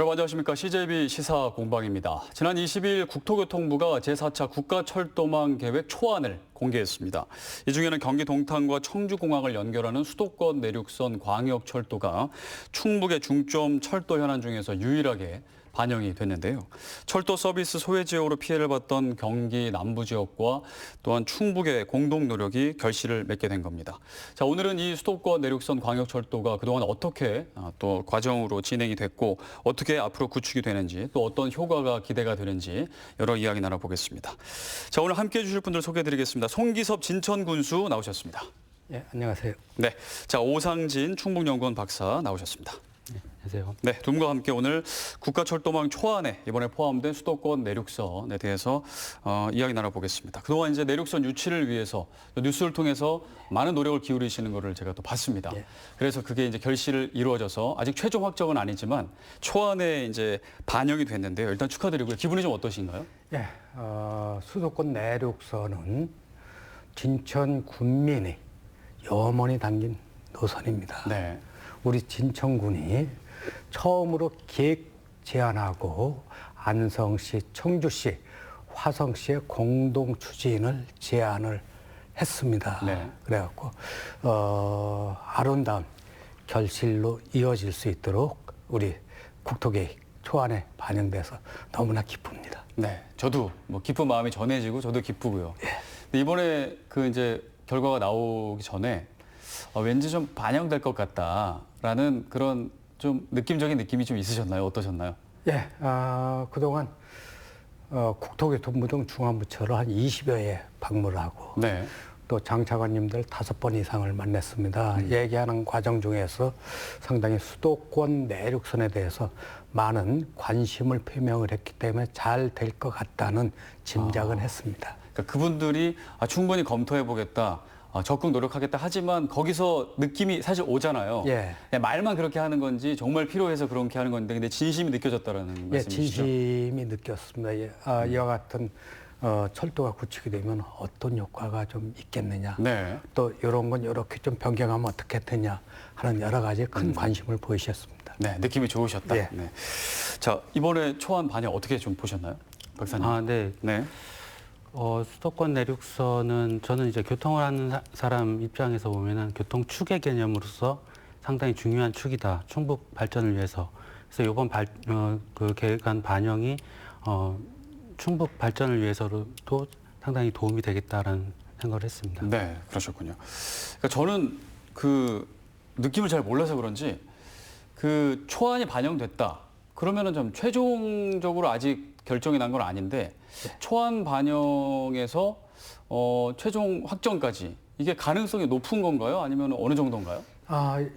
여러분 안녕하십니까. CJB 시사 공방입니다. 지난 20일 국토교통부가 제4차 국가철도망 계획 초안을 공개했습니다. 이 중에는 경기 동탄과 청주공항을 연결하는 수도권 내륙선 광역철도가 충북의 중점 철도 현안 중에서 유일하게 반영이 됐는데요. 철도 서비스 소외 지역으로 피해를 봤던 경기 남부 지역과 또한 충북의 공동 노력이 결실을 맺게 된 겁니다. 자, 오늘은 이 수도권 내륙선 광역철도가 그동안 어떻게 또 과정으로 진행이 됐고 어떻게 앞으로 구축이 되는지 또 어떤 효과가 기대가 되는지 여러 이야기 나눠보겠습니다. 자, 오늘 함께해 주실 분들 소개해드리겠습니다. 송기섭 진천군수 나오셨습니다. 네, 안녕하세요. 네, 자 오상진 충북연구원 박사 나오셨습니다. 네, 안녕하세요. 네, 두 분과 함께 오늘 국가철도망 초안에 이번에 포함된 수도권 내륙선에 대해서 이야기 나눠보겠습니다. 그동안 이제 내륙선 유치를 위해서 뉴스를 통해서 많은 노력을 기울이시는 거를 제가 또 봤습니다. 예. 그래서 그게 이제 결실을 이루어져서 아직 최종 확정은 아니지만 초안에 이제 반영이 됐는데요. 일단 축하드리고요. 기분이 좀 어떠신가요? 예, 수도권 내륙선은 진천 군민이 염원이 담긴 노선입니다. 네. 우리 진천군이 처음으로 계획 제안하고 안성시, 청주시, 화성시의 공동 추진을 제안을 했습니다. 네. 그래갖고 아름다운 결실로 이어질 수 있도록 우리 국토계획 초안에 반영돼서 너무나 기쁩니다. 네, 저도 뭐 기쁜 마음이 전해지고 저도 기쁘고요. 예. 근데 이번에 그 이제 결과가 나오기 전에 왠지 좀 반영될 것 같다라는 그런 좀 느낌적인 느낌이 좀 있으셨나요? 어떠셨나요? 예, 그동안 국토교통부 등 중앙부처를 한 20여 회 방문을 하고 네. 또 장차관님들 5번 이상을 만났습니다. 얘기하는 과정 중에서 상당히 수도권 내륙선에 대해서 많은 관심을 표명을 했기 때문에 잘 될 것 같다는 짐작은 했습니다. 그러니까 그분들이 충분히 검토해보겠다, 적극 노력하겠다 하지만 거기서 느낌이 사실 오잖아요. 예. 그냥 말만 그렇게 하는 건지 정말 필요해서 그렇게 하는 건데 근데 진심이 느껴졌다라는 예, 말씀이시죠? 진심이 느꼈습니다. 예, 이와 같은 철도가 구축이 되면 어떤 효과가 좀 있겠느냐. 네. 또 이런 건 이렇게 좀 변경하면 어떻겠느냐 하는 여러 가지 큰 관심을 보이셨습니다. 네, 느낌이 좋으셨다. 예. 네. 자, 이번에 초안 반영 어떻게 좀 보셨나요? 박사님. 네. 네. 수도권 내륙선은 저는 이제 교통을 하는 사람 입장에서 보면은 교통 축의 개념으로서 상당히 중요한 축이다. 충북 발전을 위해서. 그래서 이번 그 계획안 반영이 충북 발전을 위해서도 상당히 도움이 되겠다라는 생각을 했습니다. 네, 그러셨군요. 그러니까 저는 그 느낌을 잘 몰라서 그런지 그 초안이 반영됐다. 그러면은 좀 최종적으로 아직 결정이 난 건 아닌데 초안 반영에서 최종 확정까지 이게 가능성이 높은 건가요? 아니면 어느 정도인가요?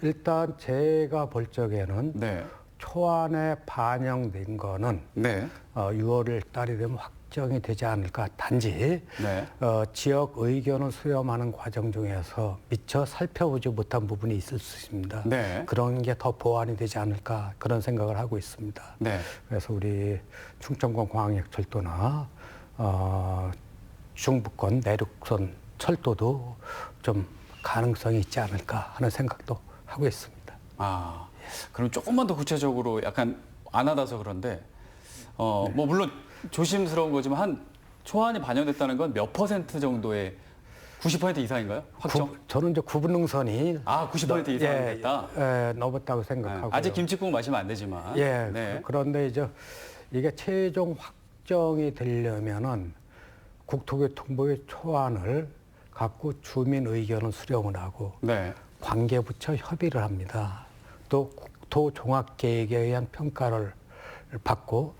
일단 제가 볼 적에는 네. 초안에 반영된 거는 네. 6월 달이 되면 확정이 되지 않을까. 단지 네. 지역 의견을 수렴하는 과정 중에서 미처 살펴보지 못한 부분이 있을 수 있습니다. 네. 그런 게 더 보완이 되지 않을까 그런 생각을 하고 있습니다. 네. 그래서 우리 충청권 광역철도나 중부권 내륙선 철도도 좀 가능성이 있지 않을까 하는 생각도 하고 있습니다. 그럼 조금만 더 구체적으로 약간 안 하다서 그런데 뭐 물론 조심스러운 거지만 한 초안이 반영됐다는 건 몇 % 정도의 90% 이상인가요? 확정? 저는 이제 구분능선이 90% 이상 됐다. 넘었다고 생각하고 아직 김치국 마시면 안 되지만. 예. 네. 그런데 이제 이게 최종 확정이 되려면은 국토교통부의 초안을 갖고 주민 의견을 수렴을 하고 네. 관계부처 협의를 합니다. 또 국토종합계획에 의한 평가를 받고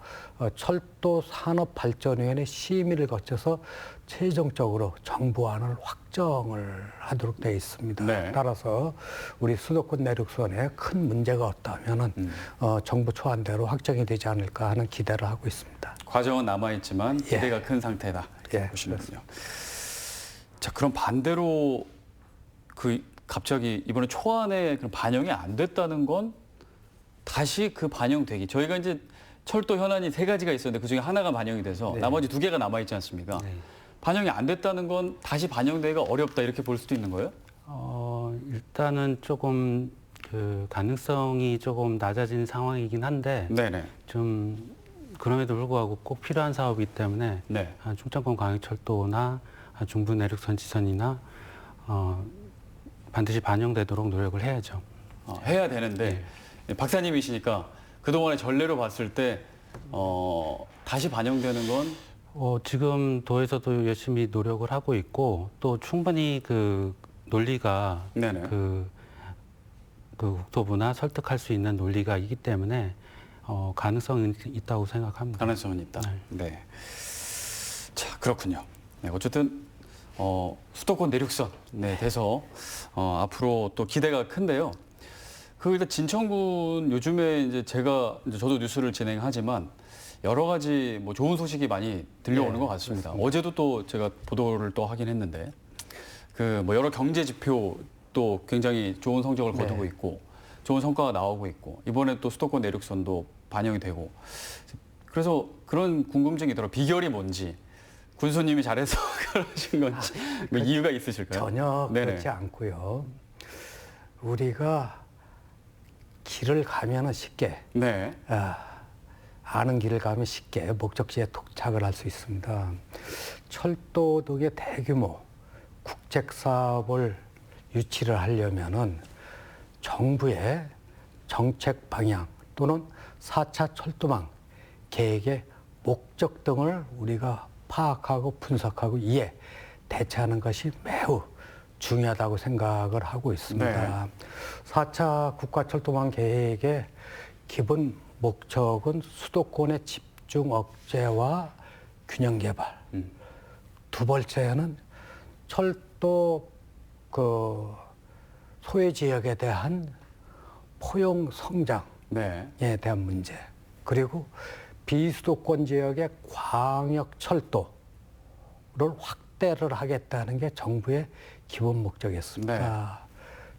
철도산업발전위원회 심의를 거쳐서 최종적으로 정부안을 확정을 하도록 되어 있습니다. 네. 따라서 우리 수도권 내륙선에 큰 문제가 없다면은 정부 초안대로 확정이 되지 않을까 하는 기대를 하고 있습니다. 과정은 남아있지만 기대가 큰 상태다. 이렇게 예, 보시는군요. 자, 그럼 반대로 갑자기 이번에 초안에 반영이 안 됐다는 건 다시 그 반영되기. 저희가 이제 철도 현안이 3가지가 있었는데 그중에 하나가 반영이 돼서 네. 나머지 2개가 남아있지 않습니까? 네. 반영이 안 됐다는 건 다시 반영되기가 어렵다 이렇게 볼 수도 있는 거예요? 일단은 조금 그 가능성이 조금 낮아진 상황이긴 한데 네네. 좀 그럼에도 불구하고 꼭 필요한 사업이기 때문에 네. 충청권 광역철도나 중부 내륙선 지선이나 반드시 반영되도록 노력을 해야죠. 해야 되는데 박사님이시니까 그동안의 전례로 봤을 때 다시 반영되는 건 지금 도에서도 열심히 노력을 하고 있고 또 충분히 그 논리가 네네. 그 국토부나 설득할 수 있는 논리가 있기 때문에 가능성이 있다고 생각합니다. 가능성은 있다. 네. 자, 그렇군요. 네, 어쨌든 수도권 내륙선 돼서 앞으로 또 기대가 큰데요. 그 일단 진천군 요즘에 이제 저도 뉴스를 진행하지만 여러 가지 뭐 좋은 소식이 많이 들려오는 네, 것 같습니다. 그렇습니다. 어제도 또 제가 보도를 또 하긴 했는데 그 뭐 여러 경제 지표 또 굉장히 좋은 성적을 거두고 네. 있고 좋은 성과가 나오고 있고 이번에 또 수도권 내륙선도 반영이 되고 그래서 그런 궁금증이 들어 비결이 뭔지 군수님이 잘해서 그러신 건지 뭐 이유가 있으실까요? 전혀 네네. 그렇지 않고요. 우리가 길을 가면은 쉽게 네. 아는 길을 가면 쉽게 목적지에 도착을 할 수 있습니다. 철도 등의 대규모 국책 사업을 유치를 하려면은 정부의 정책 방향 또는 4차 철도망 계획의 목적 등을 우리가 파악하고 분석하고 이에 대처하는 것이 매우 중요하다고 생각을 하고 있습니다. 네. 4차 국가철도망 계획의 기본 목적은 수도권의 집중 억제와 균형 개발. 두 번째는 철도 그 소외 지역에 대한 포용 성장에 네. 대한 문제. 그리고 비수도권 지역의 광역 철도를 확대를 하겠다는 게 정부의 기본 목적이었습니다.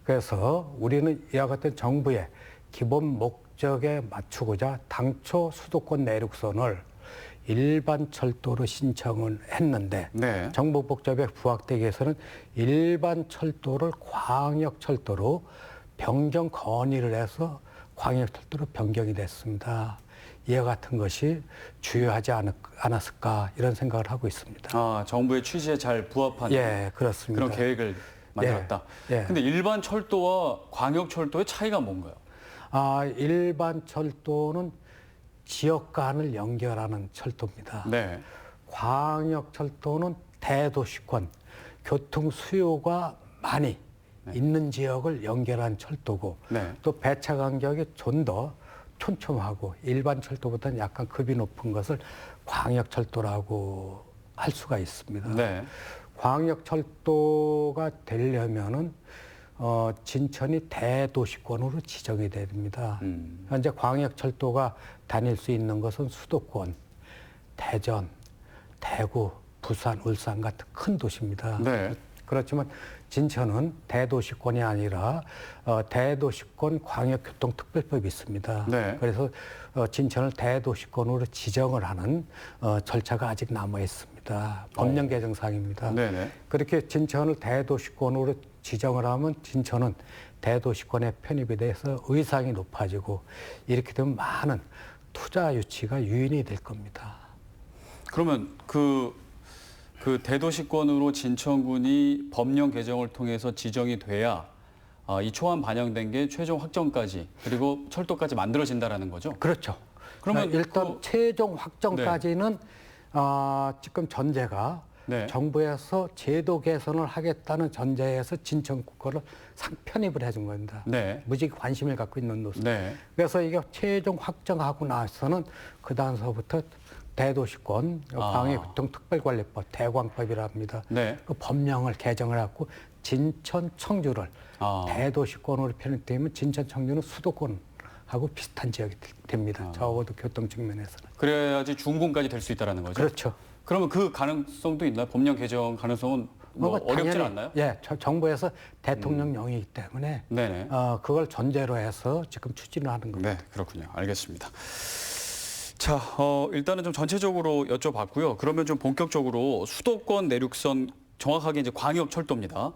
그래서 우리는 이와 같은 정부의 기본 목적에 맞추고자 당초 수도권 내륙선을 일반 철도로 신청을 했는데 네. 정부 목적에 부합되기 위해서는 일반 철도를 광역 철도로 변경 건의를 해서 광역 철도로 변경이 됐습니다. 이와 같은 것이 주요하지 않았을까 이런 생각을 하고 있습니다. 정부의 취지에 잘 부합한 예, 그렇습니다. 그런 계획을 만들었다. 예. 근데 일반 철도와 광역 철도의 차이가 뭔가요? 일반 철도는 지역 간을 연결하는 철도입니다. 네. 광역 철도는 대도시권, 교통 수요가 많이 있는 지역을 연결한 철도고 네. 또 배차 간격이 좀 더 촘촘하고 일반 철도보다는 약간 급이 높은 것을 광역 철도라고 할 수가 있습니다. 네. 광역 철도가 되려면은 진천이 대도시권으로 지정이 됩니다. 현재 광역 철도가 다닐 수 있는 것은 수도권, 대전, 대구, 부산, 울산 같은 큰 도시입니다. 네. 그렇지만 진천은 대도시권이 아니라 대도시권 광역교통특별법이 있습니다. 네. 그래서 진천을 대도시권으로 지정을 하는 절차가 아직 남아 있습니다. 법령 개정사항입니다. 네네. 그렇게 진천을 대도시권으로 지정을 하면 진천은 대도시권에 편입이 돼서 의상이 높아지고 이렇게 되면 많은 투자 유치가 유인이 될 겁니다. 그러면 그 대도시권으로 진천군이 법령 개정을 통해서 지정이 돼야 이 초안 반영된 게 최종 확정까지 그리고 철도까지 만들어진다라는 거죠? 그렇죠. 그러면 일단 최종 확정까지는 지금 전제가 네. 정부에서 제도 개선을 하겠다는 전제에서 진천국거를 상편입을 해준 겁니다. 네. 무지 관심을 갖고 있는 노선. 네. 그래서 이게 최종 확정하고 나서는 그 다음서부터 대도시권 광역교통특별관리법 대광법이라 합니다. 네. 그 법령을 개정을 하고 진천 청주를 대도시권으로 편입되면 진천 청주는 수도권하고 비슷한 지역이 됩니다. 적어도 교통 측면에서는. 그래야지 중군까지 될 수 있다는 거죠? 그렇죠. 그러면 그 가능성도 있나요? 법령 개정 가능성은 뭐 어렵진 않나요? 예, 정부에서 대통령령이기 때문에 네네. 그걸 전제로 해서 지금 추진을 하는 겁니다. 네, 그렇군요. 알겠습니다. 자, 일단은 좀 전체적으로 여쭤봤고요. 그러면 좀 본격적으로 수도권 내륙선 정확하게 이제 광역철도입니다.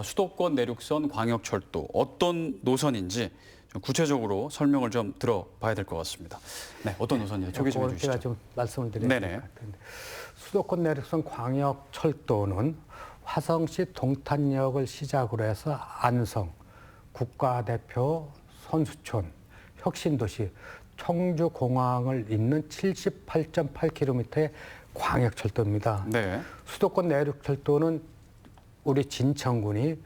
수도권 내륙선 광역철도 어떤 노선인지 좀 구체적으로 설명을 좀 들어봐야 될 것 같습니다. 네, 어떤 노선인지 소개 좀 그걸 제가 해주시죠. 좀 말씀을 드려야 네네. 될 것 같은데 수도권 내륙선 광역철도는 화성시 동탄역을 시작으로 해서 안성, 국가대표, 선수촌, 혁신도시, 청주공항을 잇는 78.8km의 광역철도입니다. 네. 수도권 내륙철도는 우리 진천군이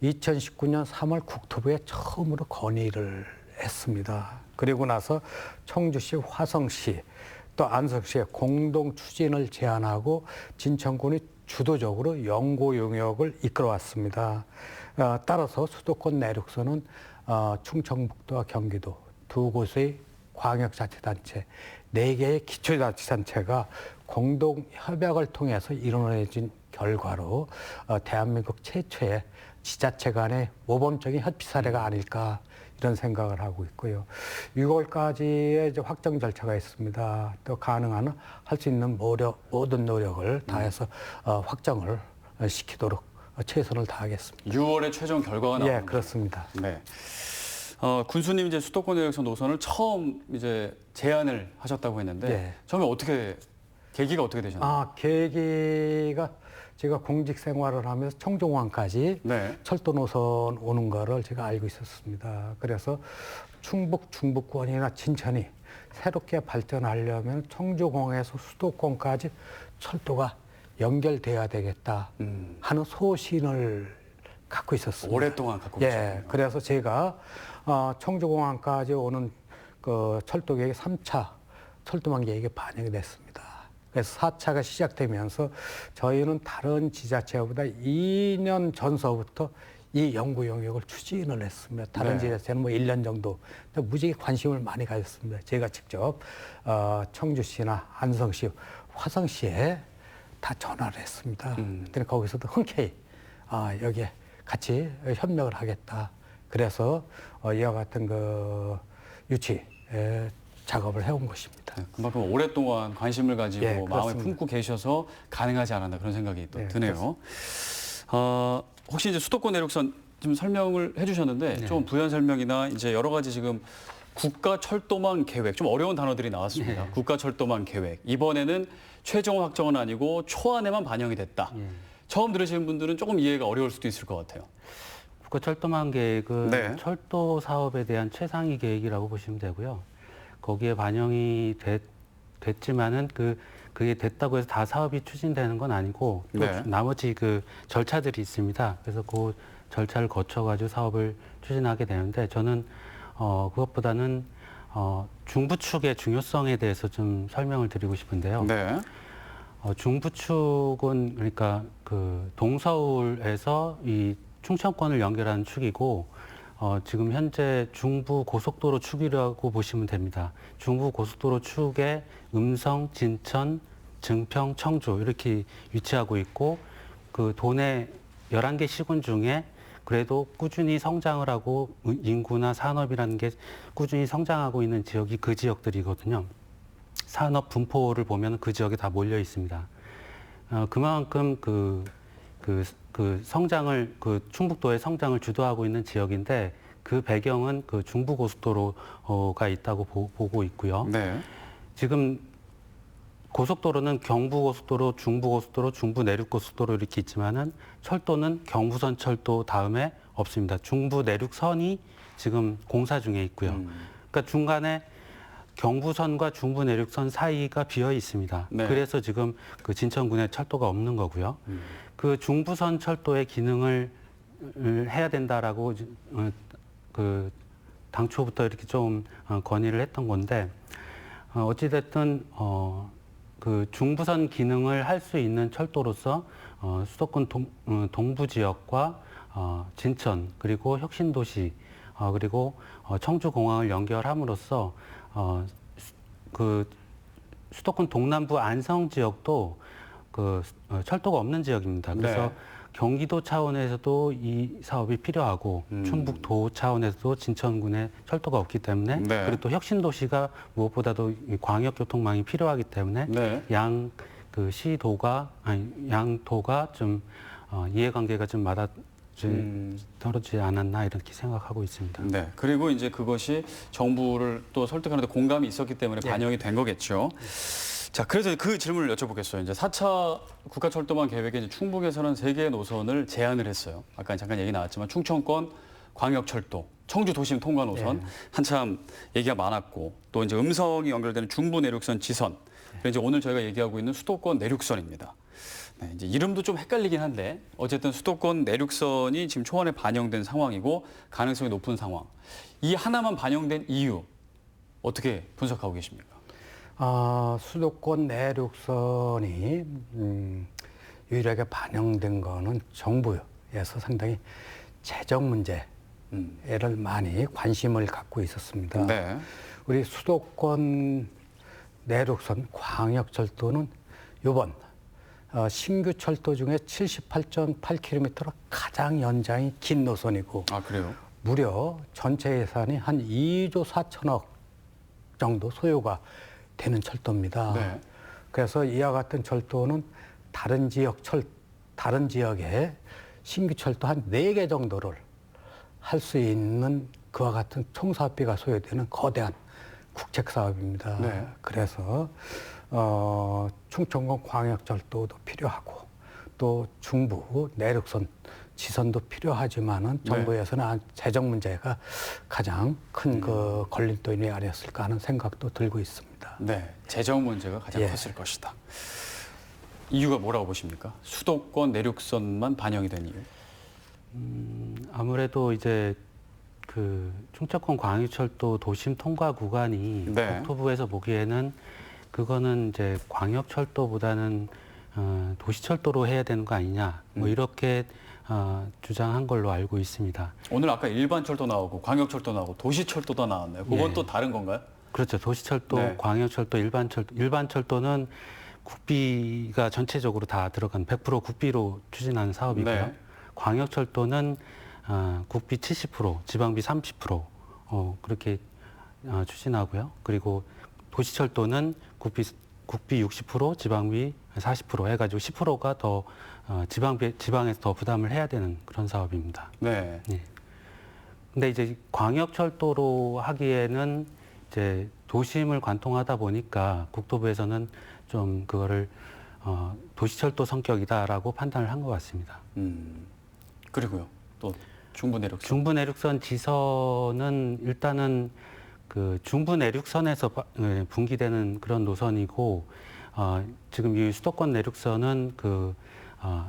2019년 3월 국토부에 처음으로 건의를 했습니다. 그리고 나서 청주시, 화성시, 또 안성시의 공동 추진을 제안하고 진천군이 주도적으로 연구 용역을 이끌어왔습니다. 따라서 수도권 내륙선은 충청북도와 경기도 두 곳의 광역자치단체, 4개의 기초자치단체가 공동 협약을 통해서 이루어진 결과로 대한민국 최초의 지자체 간의 모범적인 협치 사례가 아닐까 이런 생각을 하고 있고요. 6월까지의 이제 확정 절차가 있습니다. 또 가능한 할 수 있는 모든 노력을 다해서 확정을 시키도록 최선을 다하겠습니다. 6월에 최종 결과가 나옵니다. 예, 그렇습니다. 네. 군수님 이제 수도권 내륙선 노선을 처음 이제 제안을 하셨다고 했는데 예. 처음에 어떻게 계기가 어떻게 되셨나요? 계기가 제가 공직 생활을 하면서 청주공항까지 네. 철도 노선 오는 거를 제가 알고 있었습니다. 그래서 충북 중부권이나 진천이 새롭게 발전하려면 청주공항에서 수도권까지 철도가 연결돼야 되겠다 하는 소신을 갖고 있었습니다. 오랫동안 갖고 예, 계셨군요. 그래서 제가 청주공항까지 오는 그 철도 계획 3차 철도망 계획에 반영이 됐습니다. 그래서 4차가 시작되면서 저희는 다른 지자체보다 2년 전서부터 이 연구 영역을 추진을 했습니다. 다른 네. 지자체는 뭐 1년 정도 무지개 관심을 많이 가졌습니다. 제가 직접 청주시나 안성시, 화성시에 다 전화를 했습니다. 그랬더니 거기서도 흔쾌히 여기에 같이 협력을 하겠다. 그래서 이와 같은 그 유치 작업을 해온 것입니다. 네, 그만큼 오랫동안 관심을 가지고 예, 마음에 그렇습니다. 품고 계셔서 가능하지 않았나 그런 생각이 또 네, 드네요. 혹시 이제 수도권 내륙선 좀 설명을 해주셨는데 네. 좀 부연 설명이나 이제 여러 가지 지금 국가 철도망 계획 좀 어려운 단어들이 나왔습니다. 네. 국가 철도망 계획 이번에는 최종 확정은 아니고 초안에만 반영이 됐다. 처음 들으시는 분들은 조금 이해가 어려울 수도 있을 것 같아요. 국가철도망 계획은 네. 철도 사업에 대한 최상위 계획이라고 보시면 되고요. 거기에 반영이 됐지만은 그게 됐다고 해서 다 사업이 추진되는 건 아니고 또 네. 나머지 그 절차들이 있습니다. 그래서 그 절차를 거쳐가지고 사업을 추진하게 되는데 저는 그것보다는 중부 축의 중요성에 대해서 좀 설명을 드리고 싶은데요. 네. 중부 축은 그러니까 그 동서울에서 이 충청권을 연결하는 축이고 지금 현재 중부 고속도로 축이라고 보시면 됩니다. 중부 고속도로 축에 음성, 진천, 증평, 청주 이렇게 위치하고 있고 그 도내 11개 시군 중에 그래도 꾸준히 성장을 하고 인구나 산업이라는 게 꾸준히 성장하고 있는 지역이 그 지역들이거든요. 산업 분포를 보면 그 지역에 다 몰려 있습니다. 그만큼 그 성장을 충북도의 성장을 주도하고 있는 지역인데 그 배경은 그 중부고속도로가 있다고 보고 있고요. 네. 지금 고속도로는 경부고속도로, 중부고속도로, 중부내륙고속도로 이렇게 있지만은 철도는 경부선 철도 다음에 없습니다. 중부내륙선이 지금 공사 중에 있고요. 그러니까 중간에 경부선과 중부내륙선 사이가 비어 있습니다. 네. 그래서 지금 그 진천군에 철도가 없는 거고요. 그 중부선 철도의 기능을 해야 된다라고 그 당초부터 이렇게 좀 건의를 했던 건데 어찌됐든 그 중부선 기능을 할 수 있는 철도로서 수도권 동부 지역과 진천 그리고 혁신도시 그리고 청주공항을 연결함으로써 그 수도권 동남부 안성 지역도 그 철도가 없는 지역입니다. 그래서 네. 경기도 차원에서도 이 사업이 필요하고 충북도 차원에서도 진천군에 철도가 없기 때문에 네. 그리고 또 혁신도시가 무엇보다도 이 광역교통망이 필요하기 때문에 네. 양 그 시도가 아니 양도가 좀 이해관계가 좀 떨어지지 않았나 이렇게 생각하고 있습니다. 네. 그리고 이제 그것이 정부를 또 설득하는 데 공감이 있었기 때문에 반영이 된 거겠죠. 자, 그래서 그 질문을 여쭤보겠어요. 이제 4차 국가철도망 계획에 이제 충북에서는 3개의 노선을 제안을 했어요. 아까 잠깐 얘기 나왔지만 충청권 광역철도, 청주 도심 통과 노선 한참 얘기가 많았고 또 이제 음성이 연결되는 중부 내륙선 지선, 그리고 이제 오늘 저희가 얘기하고 있는 수도권 내륙선입니다. 네, 이제 이름도 좀 헷갈리긴 한데 어쨌든 수도권 내륙선이 지금 초안에 반영된 상황이고 가능성이 높은 상황. 이 하나만 반영된 이유 어떻게 분석하고 계십니까? 수도권 내륙선이 유일하게 반영된 거는 정부에서 상당히 재정 문제를 많이 관심을 갖고 있었습니다. 네. 우리 수도권 내륙선 광역철도는 이번 신규 철도 중에 78.8km로 가장 연장이 긴 노선이고 아, 그래요? 무려 전체 예산이 한 2조 4천억 정도 소요가 되는 철도입니다. 네. 그래서 이와 같은 철도는 다른 지역에 신규 철도 한 4개 정도를 할 수 있는 그와 같은 총사업비가 소요되는 거대한 국책 사업입니다. 네. 그래서 충청권 광역철도도 필요하고 또 중부 내륙선 지선도 필요하지만은 정부에서는 재정 문제가 가장 큰 그 걸림돌이 아니었을까 하는 생각도 들고 있습니다. 네, 재정 문제가 가장 컸을 것이다. 이유가 뭐라고 보십니까? 수도권 내륙선만 반영이 된 이유? 아무래도 이제 그 충청권 광역철도 도심 통과 구간이 네. 국토부에서 보기에는 그거는 이제 광역철도보다는 도시철도로 해야 되는 거 아니냐 뭐 이렇게 주장한 걸로 알고 있습니다. 오늘 아까 일반철도 나오고 광역철도 나오고 도시철도도 나왔네요. 그건 또 다른 건가요? 그렇죠. 도시철도, 네. 광역철도, 일반철도. 일반철도는 국비가 전체적으로 다 들어간 100% 국비로 추진하는 사업이고요. 네. 광역철도는 국비 70%, 지방비 30% 그렇게 추진하고요. 그리고 도시철도는 국비 60%, 지방비 40% 해가지고 10%가 더 지방에서 더 부담을 해야 되는 그런 사업입니다. 네. 네. 근데 이제 광역철도로 하기에는 이제 도심을 관통하다 보니까 국토부에서는 좀 그거를 도시철도 성격이다라고 판단을 한 것 같습니다. 그리고요. 또 중부 내륙선. 중부 내륙선 지선은 일단은 그 중부 내륙선에서 분기되는 그런 노선이고 지금 이 수도권 내륙선은 그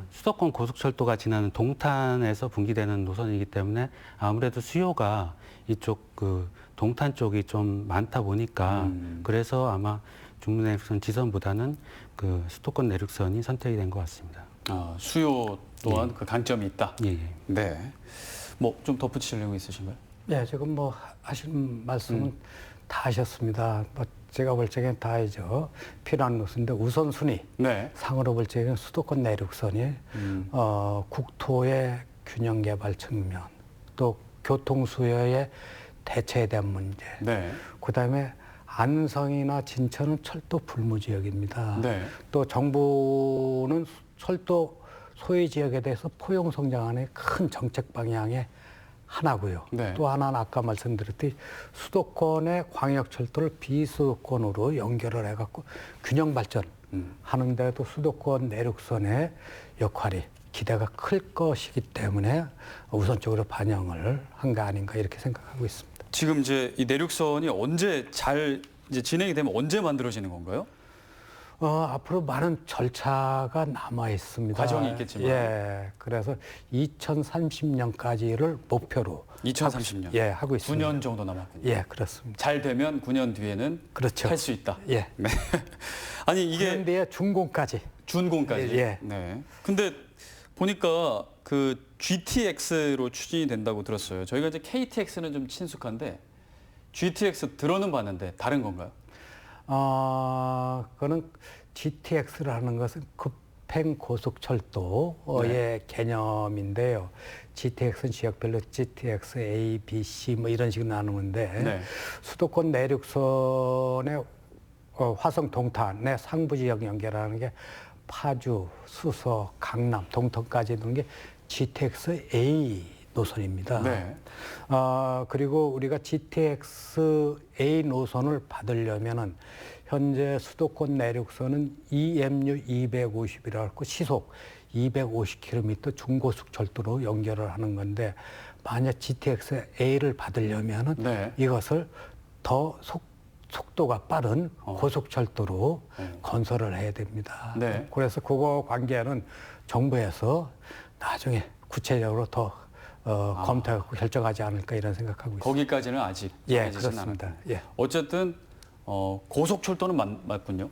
수도권 고속철도가 지나는 동탄에서 분기되는 노선이기 때문에 아무래도 수요가 이쪽 그 동탄 쪽이 좀 많다 보니까 그래서 아마 중부 내륙선 지선보다는 그 수도권 내륙선이 선택이 된 것 같습니다. 수요 또한 그 강점이 있다. 예. 네. 뭐 좀 덧붙이실 내용 있으신가요? 네, 지금 뭐 하신 말씀은 다 하셨습니다. 뭐 제가 볼 적엔 다 이죠 필요한 노선인데 우선순위 네. 상으로 볼 적에는 수도권 내륙선이 국토의 균형 개발 측면, 또 교통 수요의 대체에 대한 문제, 네. 그다음에 안성이나 진천은 철도 불무 지역입니다. 네. 또 정부는 철도 소외 지역에 대해서 포용 성장하는 큰 정책 방향의 하나고요. 네. 또 하나는 아까 말씀드렸듯이 수도권의 광역철도를 비수도권으로 연결을 해갖고 균형 발전하는데도 수도권 내륙선의 역할이 기대가 클 것이기 때문에 우선적으로 반영을 한 거 아닌가 이렇게 생각하고 있습니다. 지금 이제 이 내륙선이 언제 잘 이제 진행이 되면 언제 만들어지는 건가요? 앞으로 많은 절차가 남아 있습니다. 과정이 있겠지만. 예. 그래서 2030년까지를 목표로 2030년. 하고 있습니다. 9년 정도 남았군요. 예, 그렇습니다. 잘 되면 9년 뒤에는 그렇죠. 할 수 있다. 예. 네. 아니 이게 그런데 준공까지. 준공까지. 예. 네. 근데 보니까 그 GTX로 추진이 된다고 들었어요. 저희가 이제 KTX는 좀 친숙한데 GTX 들어는 봤는데 다른 건가요? 그거는 GTX라는 것은 급행 고속철도의 개념인데요. GTX는 지역별로 GTX, A, B, C 뭐 이런 식으로 나누는데 네. 수도권 내륙선의 화성 동탄의 상부 지역 연결하는 게 파주, 수서, 강남, 동탄까지 있는 게 GTX A 노선입니다. 네. 그리고 우리가 GTX A 노선을 받으려면은 현재 수도권 내륙선은 EMU 250이라고 시속 250km 중고속철도로 연결을 하는 건데 만약 GTX A를 받으려면은 네. 이것을 더 속도가 빠른 고속철도로 건설을 해야 됩니다. 네. 그래서 그거 관계는 정부에서 나중에 구체적으로 더 검토하고 결정하지 않을까 이런 생각하고 있습니다. 거기까지는 아직 예, 정해지진 그렇습니다. 않았고. 예. 어쨌든 고속철도는 맞군요.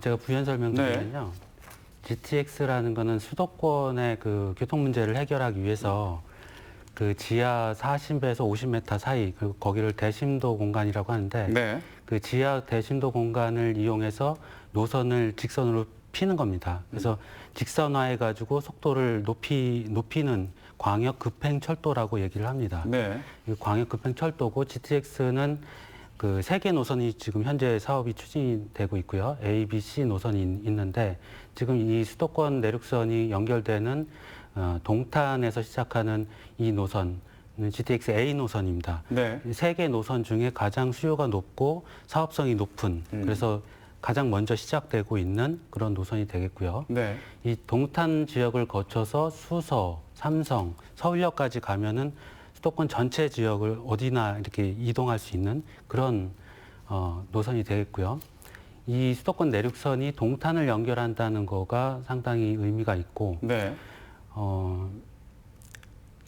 제가 부연 설명드리면요. GTX라는 거는 수도권의 그 교통 문제를 해결하기 위해서 그 지하 40에서 50m 사이, 그리고 거기를 대심도 공간이라고 하는데 네. 그 지하 대심도 공간을 이용해서 노선을 직선으로 피는 겁니다. 그래서 직선화해가지고 속도를 높이는 광역 급행 철도라고 얘기를 합니다. 네. 이 광역 급행 철도고 GTX는 그 3개 노선이 지금 현재 사업이 추진되고 있고요. A, B, C 노선이 있는데 지금 이 수도권 내륙선이 연결되는 동탄에서 시작하는 이 노선은 GTX A 노선입니다. 네. 3개 노선 중에 가장 수요가 높고 사업성이 높은 그래서 가장 먼저 시작되고 있는 그런 노선이 되겠고요. 네. 이 동탄 지역을 거쳐서 수서, 삼성, 서울역까지 가면은 수도권 전체 지역을 어디나 이렇게 이동할 수 있는 그런 노선이 되겠고요. 이 수도권 내륙선이 동탄을 연결한다는 거가 상당히 의미가 있고, 네.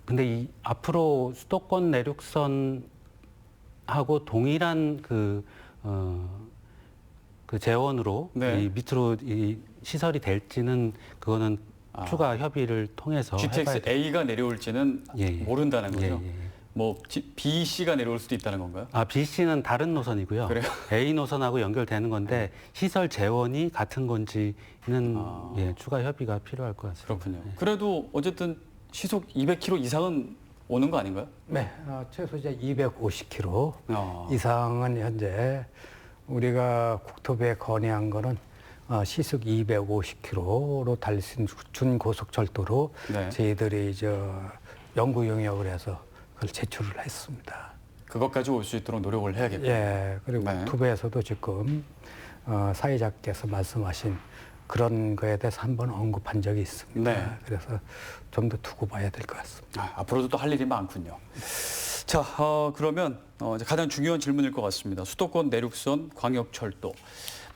근데 이 앞으로 수도권 내륙선하고 동일한 그 재원으로 네. 이 밑으로 이 시설이 될지는 그거는 추가 협의를 통해서 GTX A가 내려올지는 예, 예. 모른다는 거죠. 예, 예. 뭐 B, C가 내려올 수도 있다는 건가요? B, C는 다른 노선이고요. 그래요? A 노선하고 연결되는 건데 시설 재원이 같은 건지는 추가 협의가 필요할 것 같습니다. 그렇군요. 예. 그래도 어쨌든 시속 200km 이상은 오는 거 아닌가요? 네, 최소 이제 250km 아. 이상은 현재 우리가 국토부에 건의한 거는 시속 250km로 달릴 수 있는 준고속철도로 네. 저희들이 연구 용역을 해서 그걸 제출을 했습니다. 그것까지 올 수 있도록 노력을 해야겠다. 예, 그리고 네. 국토부에서도 지금 사회자께서 말씀하신 그런 거에 대해서 한번 언급한 적이 있습니다. 네. 그래서 좀 더 두고 봐야 될 것 같습니다. 앞으로도 또 할 일이 많군요. 자, 그러면 이제 가장 중요한 질문일 것 같습니다. 수도권 내륙선 광역철도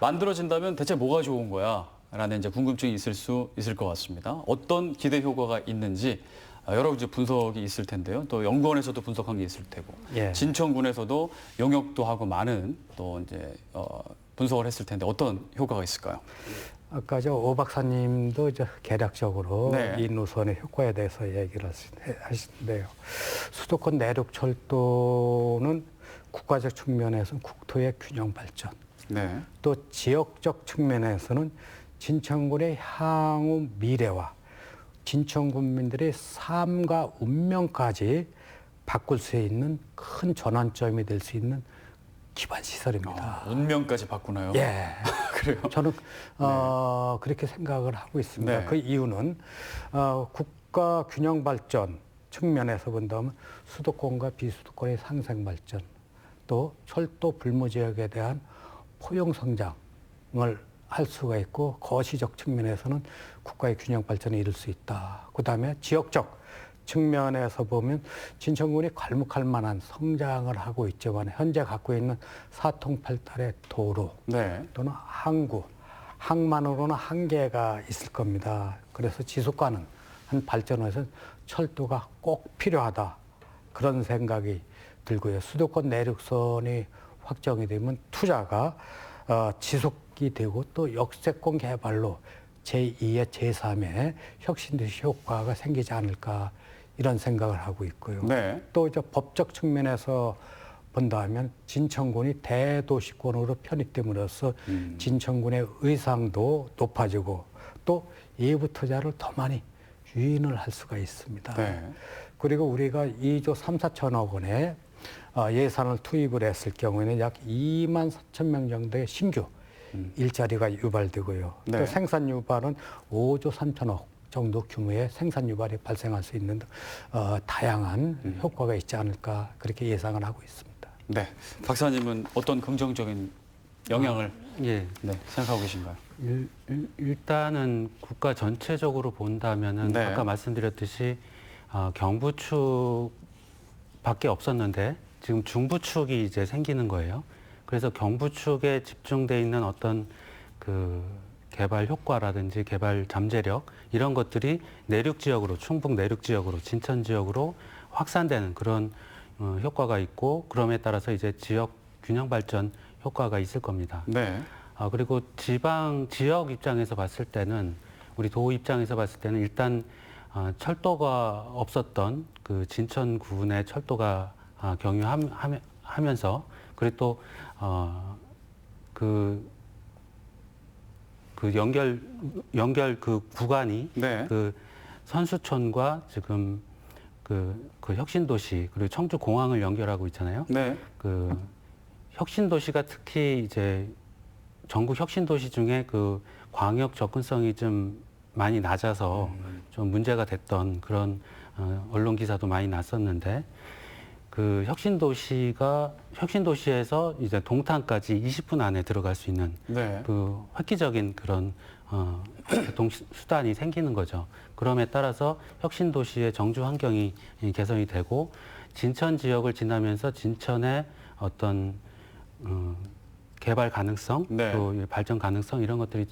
만들어진다면 대체 뭐가 좋은 거야? 라는 이제 궁금증이 있을 수 있을 것 같습니다. 어떤 기대 효과가 있는지 여러 이제 분석이 있을 텐데요. 또 연구원에서도 분석한 게 있을 테고, 예. 진천군에서도 용역도 하고 많은 또 이제 분석을 했을 텐데 어떤 효과가 있을까요? 아까 오 박사님도 개략적으로 네. 이 노선의 효과에 대해서 얘기를 하시는데요. 수도권 내륙철도는 국가적 측면에서는 국토의 균형 발전, 네. 또 지역적 측면에서는 진천군의 향후 미래와 진천 군민들의 삶과 운명까지 바꿀 수 있는 큰 전환점이 될 수 있는 기반 시설입니다. 운명까지 바꾸나요? 예. 그래요? 저는 그렇게 생각을 하고 있습니다. 네. 그 이유는 국가 균형 발전 측면에서 본다면 수도권과 비수도권의 상생 발전, 또 철도 불무 지역에 대한 포용 성장을 할 수가 있고 거시적 측면에서는 국가의 균형 발전에 이룰 수 있다. 그다음에 지역적 측면에서 보면 진천군이 괄목할 만한 성장을 하고 있지만 현재 갖고 있는 사통팔달의 도로 네. 또는 항구, 항만으로는 한계가 있을 겁니다. 그래서 지속 가능한 발전을 해서 철도가 꼭 필요하다. 그런 생각이 들고요. 수도권 내륙선이 확정이 되면 투자가 지속이 되고 또 역세권 개발로 제2의 제3의 혁신도시 효과가 생기지 않을까 이런 생각을 하고 있고요. 네. 또 이제 법적 측면에서 본다면 진천군이 대도시권으로 편입됨으로써 진천군의 의상도 높아지고 또 예부 투자를 더 많이 유인을 할 수가 있습니다. 네. 그리고 우리가 2조 3, 4천억 원의 예산을 투입을 했을 경우에는 약 2만 4천 명 정도의 신규 일자리가 유발되고요. 네. 또 생산 유발은 5조 3천억 정도 규모의 생산 유발이 발생할 수 있는 다양한 효과가 있지 않을까 그렇게 예상을 하고 있습니다. 네. 박사님은 어떤 긍정적인 영향을 예. 네, 생각하고 계신가요? 일단은 국가 전체적으로 본다면은 네. 아까 말씀드렸듯이 경부축밖에 없었는데 지금 중부축이 이제 생기는 거예요. 그래서 경부축에 집중돼 있는 어떤 그 개발 효과라든지 개발 잠재력 이런 것들이 내륙 지역으로 충북 내륙 지역으로 진천 지역으로 확산되는 그런 효과가 있고 그럼에 따라서 이제 지역 균형 발전 효과가 있을 겁니다. 네. 그리고 지방 지역 입장에서 봤을 때는 우리 도 입장에서 봤을 때는 일단 철도가 없었던 그 진천군의 철도가 경유하면서 그리고 또 그 연결 그 구간이 네. 그 선수촌과 지금 그 혁신도시 그리고 청주공항을 연결하고 있잖아요. 네. 그 혁신도시가 특히 이제 전국 혁신도시 중에 그 광역 접근성이 좀 많이 낮아서 좀 문제가 됐던 그런 언론 기사도 많이 났었는데 그 혁신도시에서 이제 동탄까지 20분 안에 들어갈 수 있는 네. 그 획기적인 그런 교통 수단이 생기는 거죠. 그럼에 따라서 혁신도시의 정주 환경이 개선이 되고 진천 지역을 지나면서 진천의 어떤 개발 가능성, 네. 또 발전 가능성 이런 것들이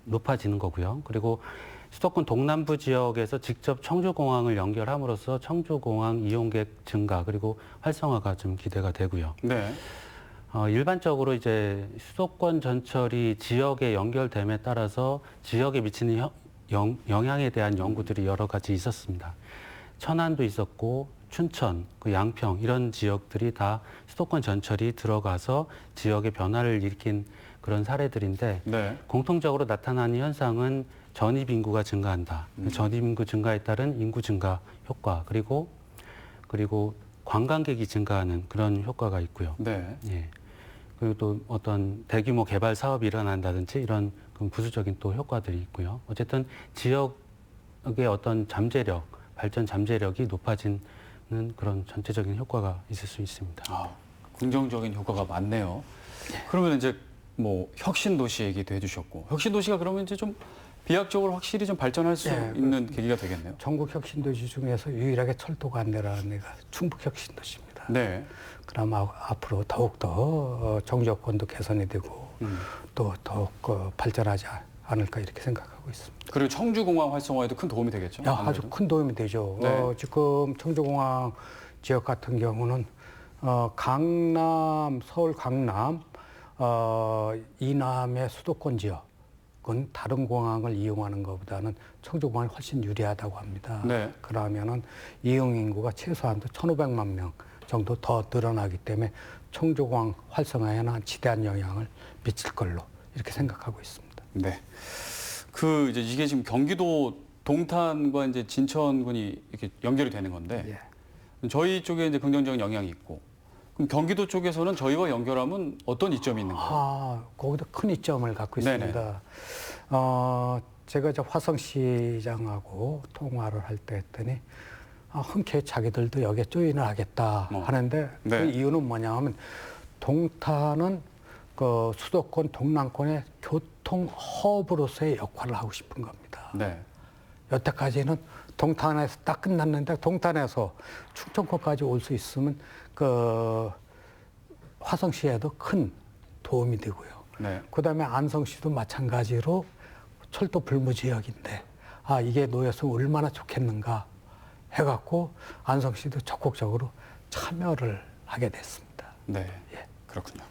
높아지는 거고요. 그리고 수도권 동남부 지역에서 직접 청주공항을 연결함으로써 청주공항 이용객 증가 그리고 활성화가 좀 기대가 되고요. 네. 일반적으로 이제 수도권 전철이 지역에 연결됨에 따라서 지역에 미치는 영향에 대한 연구들이 여러 가지 있었습니다. 천안도 있었고 춘천, 그 양평 이런 지역들이 다 수도권 전철이 들어가서 지역의 변화를 일으킨 그런 사례들인데 네. 공통적으로 나타나는 현상은 전입 인구가 증가한다. 전입 인구 증가에 따른 인구 증가 효과 그리고 관광객이 증가하는 그런 효과가 있고요. 네. 예. 그리고 또 어떤 대규모 개발 사업이 일어난다든지 이런 부수적인 또 효과들이 있고요. 어쨌든 지역의 어떤 잠재력, 발전 잠재력이 높아지는 그런 전체적인 효과가 있을 수 있습니다. 긍정적인 효과가 많네요. 그러면 이제 뭐 혁신도시 얘기도 해주셨고 혁신도시가 그러면 이제 좀 비약적으로 확실히 좀 발전할 수 있는 계기가 되겠네요. 전국 혁신도시 중에서 유일하게 철도가 안 내려가는 데가 충북 혁신도시입니다. 네. 그럼 앞으로 더욱더 정치권도 개선이 되고 또 더욱 발전하지 않을까 이렇게 생각하고 있습니다. 그리고 청주공항 활성화에도 큰 도움이 되겠죠? 아주 큰 도움이 되죠. 네. 지금 청주공항 지역 같은 경우는 강남, 서울 강남, 이남의 수도권 지역은 다른 공항을 이용하는 것보다는 청주공항이 훨씬 유리하다고 합니다. 네. 그러면은 이용 인구가 최소한도 1,500만 명 정도 더 늘어나기 때문에 청주공항 활성화에는 지대한 영향을 미칠 걸로 이렇게 생각하고 있습니다. 네. 이제 이게 지금 경기도 동탄과 이제 진천군이 이렇게 연결이 되는 건데 저희 쪽에 이제 긍정적인 영향이 있고 그럼 경기도 쪽에서는 저희와 연결하면 어떤 이점이 있는가요? 거기도 큰 이점을 갖고 있습니다. 제가 저 화성시장하고 통화를 할 때 했더니 흔쾌히 자기들도 여기에 조인을 하겠다 하는데 네. 그 이유는 뭐냐 하면 동탄은 그 수도권 동남권의 교통 허브로서의 역할을 하고 싶은 겁니다. 네. 여태까지는 동탄에서 딱 끝났는데 동탄에서 충청권까지 올 수 있으면 그 화성시에도 큰 도움이 되고요. 네. 그다음에 안성시도 마찬가지로 철도 불무 지역인데 이게 놓였으면 얼마나 좋겠는가 해갖고 안성시도 적극적으로 참여를 하게 됐습니다. 네. 예. 그렇군요.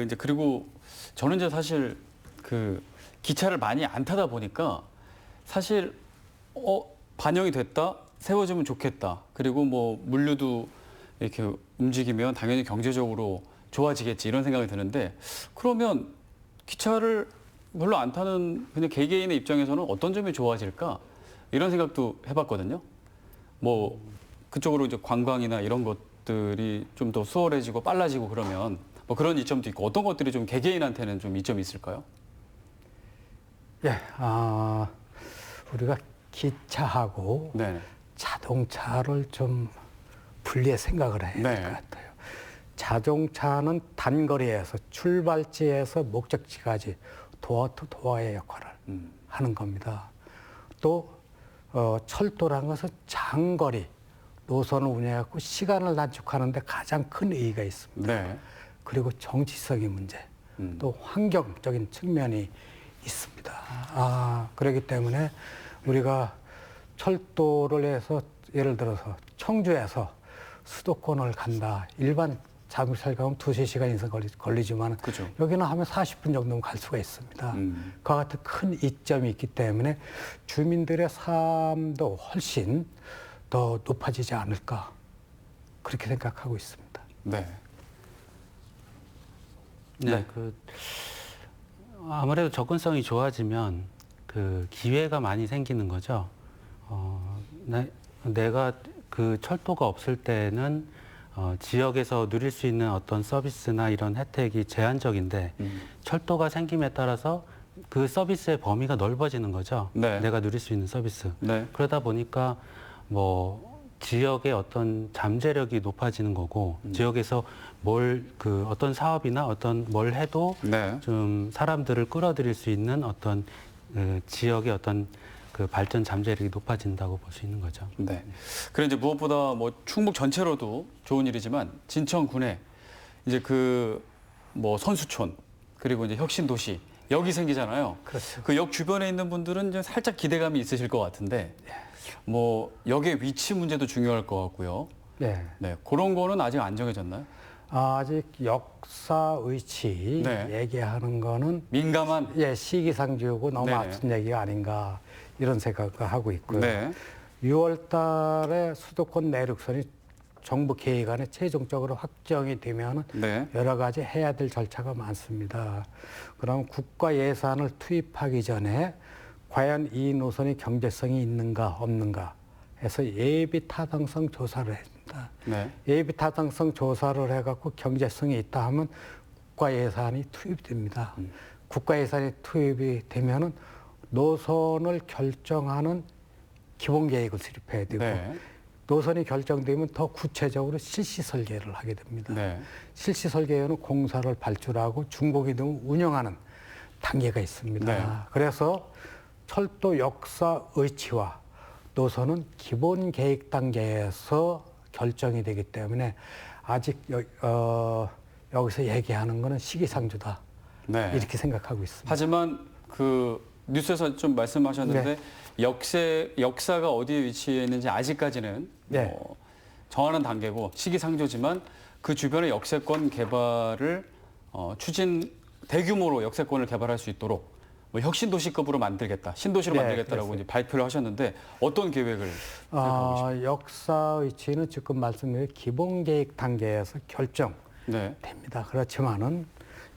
이제 그리고 저는 이제 사실 기차를 많이 안 타다 보니까 사실 반영이 됐다, 세워지면 좋겠다. 그리고 뭐 물류도 이렇게 움직이면 당연히 경제적으로 좋아지겠지 이런 생각이 드는데 그러면 기차를 별로 안 타는 그냥 개개인의 입장에서는 어떤 점이 좋아질까 이런 생각도 해봤거든요. 뭐 그쪽으로 이제 관광이나 이런 것 것들이 좀 더 수월해지고 빨라지고 그러면 뭐 그런 이점도 있고 어떤 것들이 좀 개개인한테는 좀 이점이 있을까요? 예, 우리가 기차하고 네. 자동차를 좀 분리해 생각을 해야 될 네. 것 같아요. 자동차는 단거리에서 출발지에서 목적지까지 도어 투 도어의 역할을 하는 겁니다. 또 철도라는 것은 장거리 노선을 운영하고 시간을 단축하는 데 가장 큰 의의가 있습니다. 네. 그리고 정치성의 문제, 또 환경적인 측면이 있습니다. 그렇기 때문에 우리가 철도를 해서 예를 들어서 청주에서 수도권을 간다. 일반 자동차를 가면 2-3시간 이상 걸리지만 그죠. 여기는 하면 40분 정도면 갈 수가 있습니다. 그와 같은 큰 이점이 있기 때문에 주민들의 삶도 훨씬 더 높아지지 않을까 그렇게 생각하고 있습니다. 네. 네, 아무래도 접근성이 좋아지면 그 기회가 많이 생기는 거죠. 내가 그 철도가 없을 때는 지역에서 누릴 수 있는 어떤 서비스나 이런 혜택이 제한적인데 철도가 생김에 따라서 그 서비스의 범위가 넓어지는 거죠. 네. 내가 누릴 수 있는 서비스. 네. 그러다 보니까 뭐 지역의 어떤 잠재력이 높아지는 거고 지역에서 어떤 사업이나 어떤 뭘 해도 네. 좀 사람들을 끌어들일 수 있는 어떤 지역의 어떤 그 발전 잠재력이 높아진다고 볼 수 있는 거죠. 네. 그래 이제 무엇보다 뭐 충북 전체로도 좋은 일이지만 진천군에 이제 그 뭐 선수촌 그리고 이제 혁신도시 역이 생기잖아요. 그렇죠. 그 역 주변에 있는 분들은 이제 살짝 기대감이 있으실 것 같은데 뭐 역의 위치 문제도 중요할 것 같고요. 네. 네. 그런 거는 아직 안 정해졌나요? 아직 역사 위치 네. 얘기하는 거는 민감한. 시기상조고 너무 네네. 앞선 얘기가 아닌가 이런 생각을 하고 있고요. 네. 6월 달에 수도권 내륙선이 정부 계획안에 최종적으로 확정이 되면 네. 여러 가지 해야 될 절차가 많습니다. 그럼 국가 예산을 투입하기 전에 과연 이 노선이 경제성이 있는가 없는가 해서 예비 타당성 조사를 합니다. 네. 예비 타당성 조사를 해갖고 경제성이 있다 하면 국가 예산이 투입됩니다. 국가 예산이 투입이 되면은 노선을 결정하는 기본 계획을 수립해야 되고 네. 노선이 결정되면 더 구체적으로 실시 설계를 하게 됩니다. 네. 실시 설계에는 공사를 발주하고 중공이 등을 운영하는 단계가 있습니다. 네. 그래서 철도 역사 의치와 노선은 기본 계획 단계에서 결정이 되기 때문에 아직 여기서 얘기하는 것은 시기상조다. 네. 이렇게 생각하고 있습니다. 하지만 그 뉴스에서 좀 말씀하셨는데 역사가 어디에 위치해 있는지 아직까지는 네. 뭐 정하는 단계고 시기상조지만 그 주변의 역세권 개발을 대규모로 역세권을 개발할 수 있도록 뭐 혁신도시급으로 만들겠다, 신도시로 네, 만들겠다라고 그렇습니다. 이제 발표를 하셨는데 어떤 계획을 생각하고 계십니까? 역사 위치는 지금 말씀드린 기본 계획 단계에서 결정됩니다. 네. 그렇지만은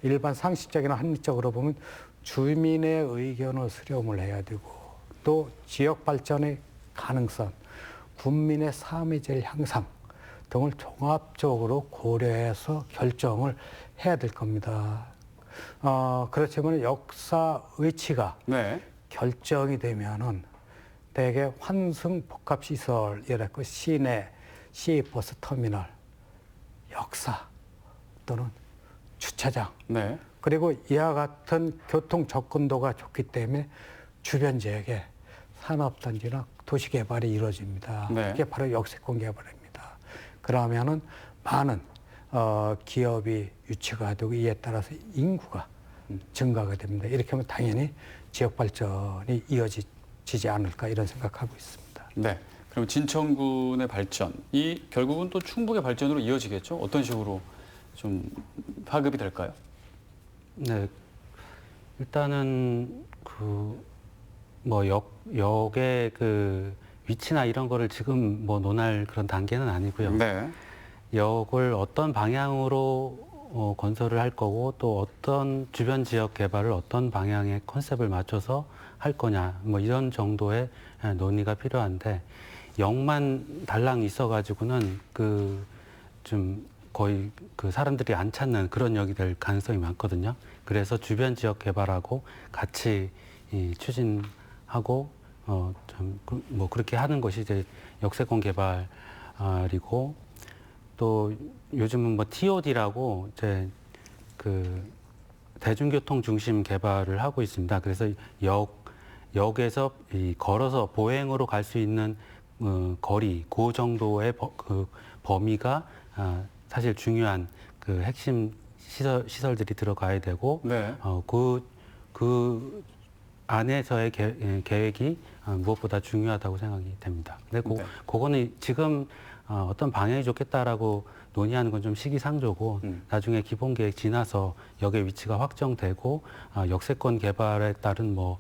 일반 상식적이나 합리적으로 보면 주민의 의견을 수렴을 해야 되고 또 지역 발전의 가능성, 국민의 삶의 질 향상 등을 종합적으로 고려해서 결정을 해야 될 겁니다. 그렇지만 역사 위치가 네. 결정이 되면은 대개 환승 복합시설, 예를 들어 시내 시외버스 터미널, 역사 또는 주차장, 네. 그리고 이와 같은 교통 접근도가 좋기 때문에 주변 지역에 산업단지나 도시개발이 이루어집니다. 네. 그게 바로 역세권 개발입니다. 그러면은 많은 기업이 유치가 되고 이에 따라서 인구가 증가가 됩니다. 이렇게 하면 당연히 지역 발전이 이어지지 않을까 이런 생각하고 있습니다. 네. 그럼 진천군의 발전이 결국은 또 충북의 발전으로 이어지겠죠? 어떤 식으로 좀 파급이 될까요? 네, 일단은 역의 그 위치나 이런 거를 지금 뭐 논할 그런 단계는 아니고요. 네. 역을 어떤 방향으로 건설을 할 거고 또 어떤 주변 지역 개발을 어떤 방향의 컨셉을 맞춰서 할 거냐 뭐 이런 정도의 논의가 필요한데 역만 달랑 있어가지고는 그 좀 거의 그 사람들이 안 찾는 그런 역이 될 가능성이 많거든요. 그래서 주변 지역 개발하고 같이 추진하고 좀 뭐 그렇게 하는 것이 이제 역세권 개발이고 또 요즘은 뭐 TOD라고 이제 그 대중교통 중심 개발을 하고 있습니다. 그래서 역에서 걸어서 보행으로 갈 수 있는 거리, 그 정도의 그 범위가 사실 중요한 그 핵심 시설들이 들어가야 되고, 네. 그 안에서의 계획이 무엇보다 중요하다고 생각이 됩니다. 근데 네. 그거는 지금 어떤 방향이 좋겠다라고 논의하는 건 좀 시기상조고 나중에 기본 계획 지나서 역의 위치가 확정되고 역세권 개발에 따른 뭐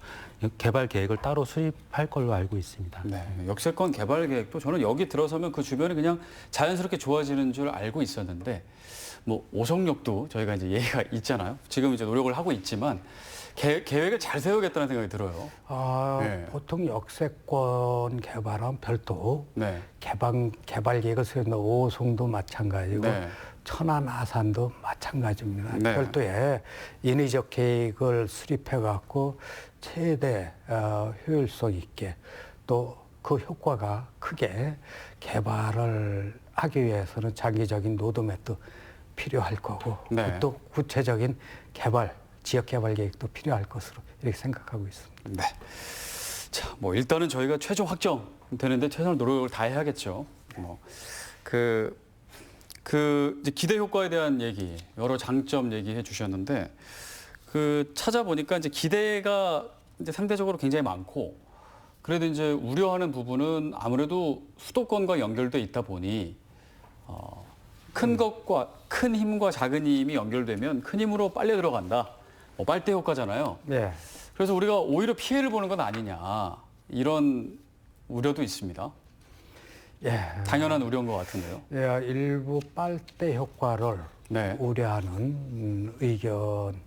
개발 계획을 따로 수립할 걸로 알고 있습니다. 네, 역세권 개발 계획도 저는 여기 들어서면 그 주변이 그냥 자연스럽게 좋아지는 줄 알고 있었는데 뭐 오송역도 저희가 이제 얘기가 있잖아요. 지금 이제 노력을 하고 있지만 계획을 잘 세우겠다는 생각이 들어요. 네. 보통 역세권 개발은 별도 네. 개발 계획을 세우는 오송도 마찬가지고 네. 천안 아산도 마찬가지입니다. 네. 별도의 인위적 계획을 수립해 갖고 최대 효율성 있게 또 그 효과가 크게 개발을 하기 위해서는 장기적인 로드맵도 필요할 거고 네. 또 구체적인 지역 개발 계획도 필요할 것으로 이렇게 생각하고 있습니다. 네. 자, 뭐 일단은 저희가 최종 확정 되는데 최선을 노력을 다 해야겠죠. 이제 기대 효과에 대한 얘기, 여러 장점 얘기해 주셨는데 찾아보니까 이제 기대가 이제 상대적으로 굉장히 많고 그래도 이제 우려하는 부분은 아무래도 수도권과 연결돼 있다 보니 큰 힘과 작은 힘이 연결되면 큰 힘으로 빨려 들어간다. 빨대 효과잖아요. 네. 그래서 우리가 오히려 피해를 보는 건 아니냐 이런 우려도 있습니다. 예. 당연한 우려인 것 같은데요. 예, 일부 빨대 효과를 네. 우려하는 의견이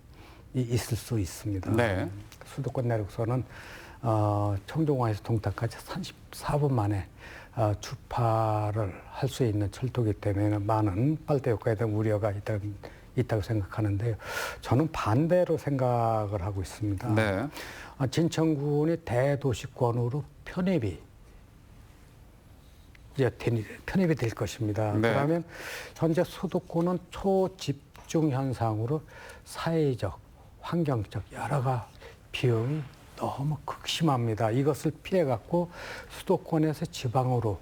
있을 수 있습니다. 네. 수도권 내륙선은 청정호에서 동탄까지 34분 만에 주파를 할 수 있는 철도이기 때문에 많은 빨대 효과에 대한 우려가 있다고 생각하는데요. 저는 반대로 생각을 하고 있습니다. 네. 진천군이 대도시권으로 편입이 될 것입니다. 네. 그러면 현재 수도권은 초집중 현상으로 사회적, 환경적 여러 가지 비용이 너무 극심합니다. 이것을 피해 갖고 수도권에서 지방으로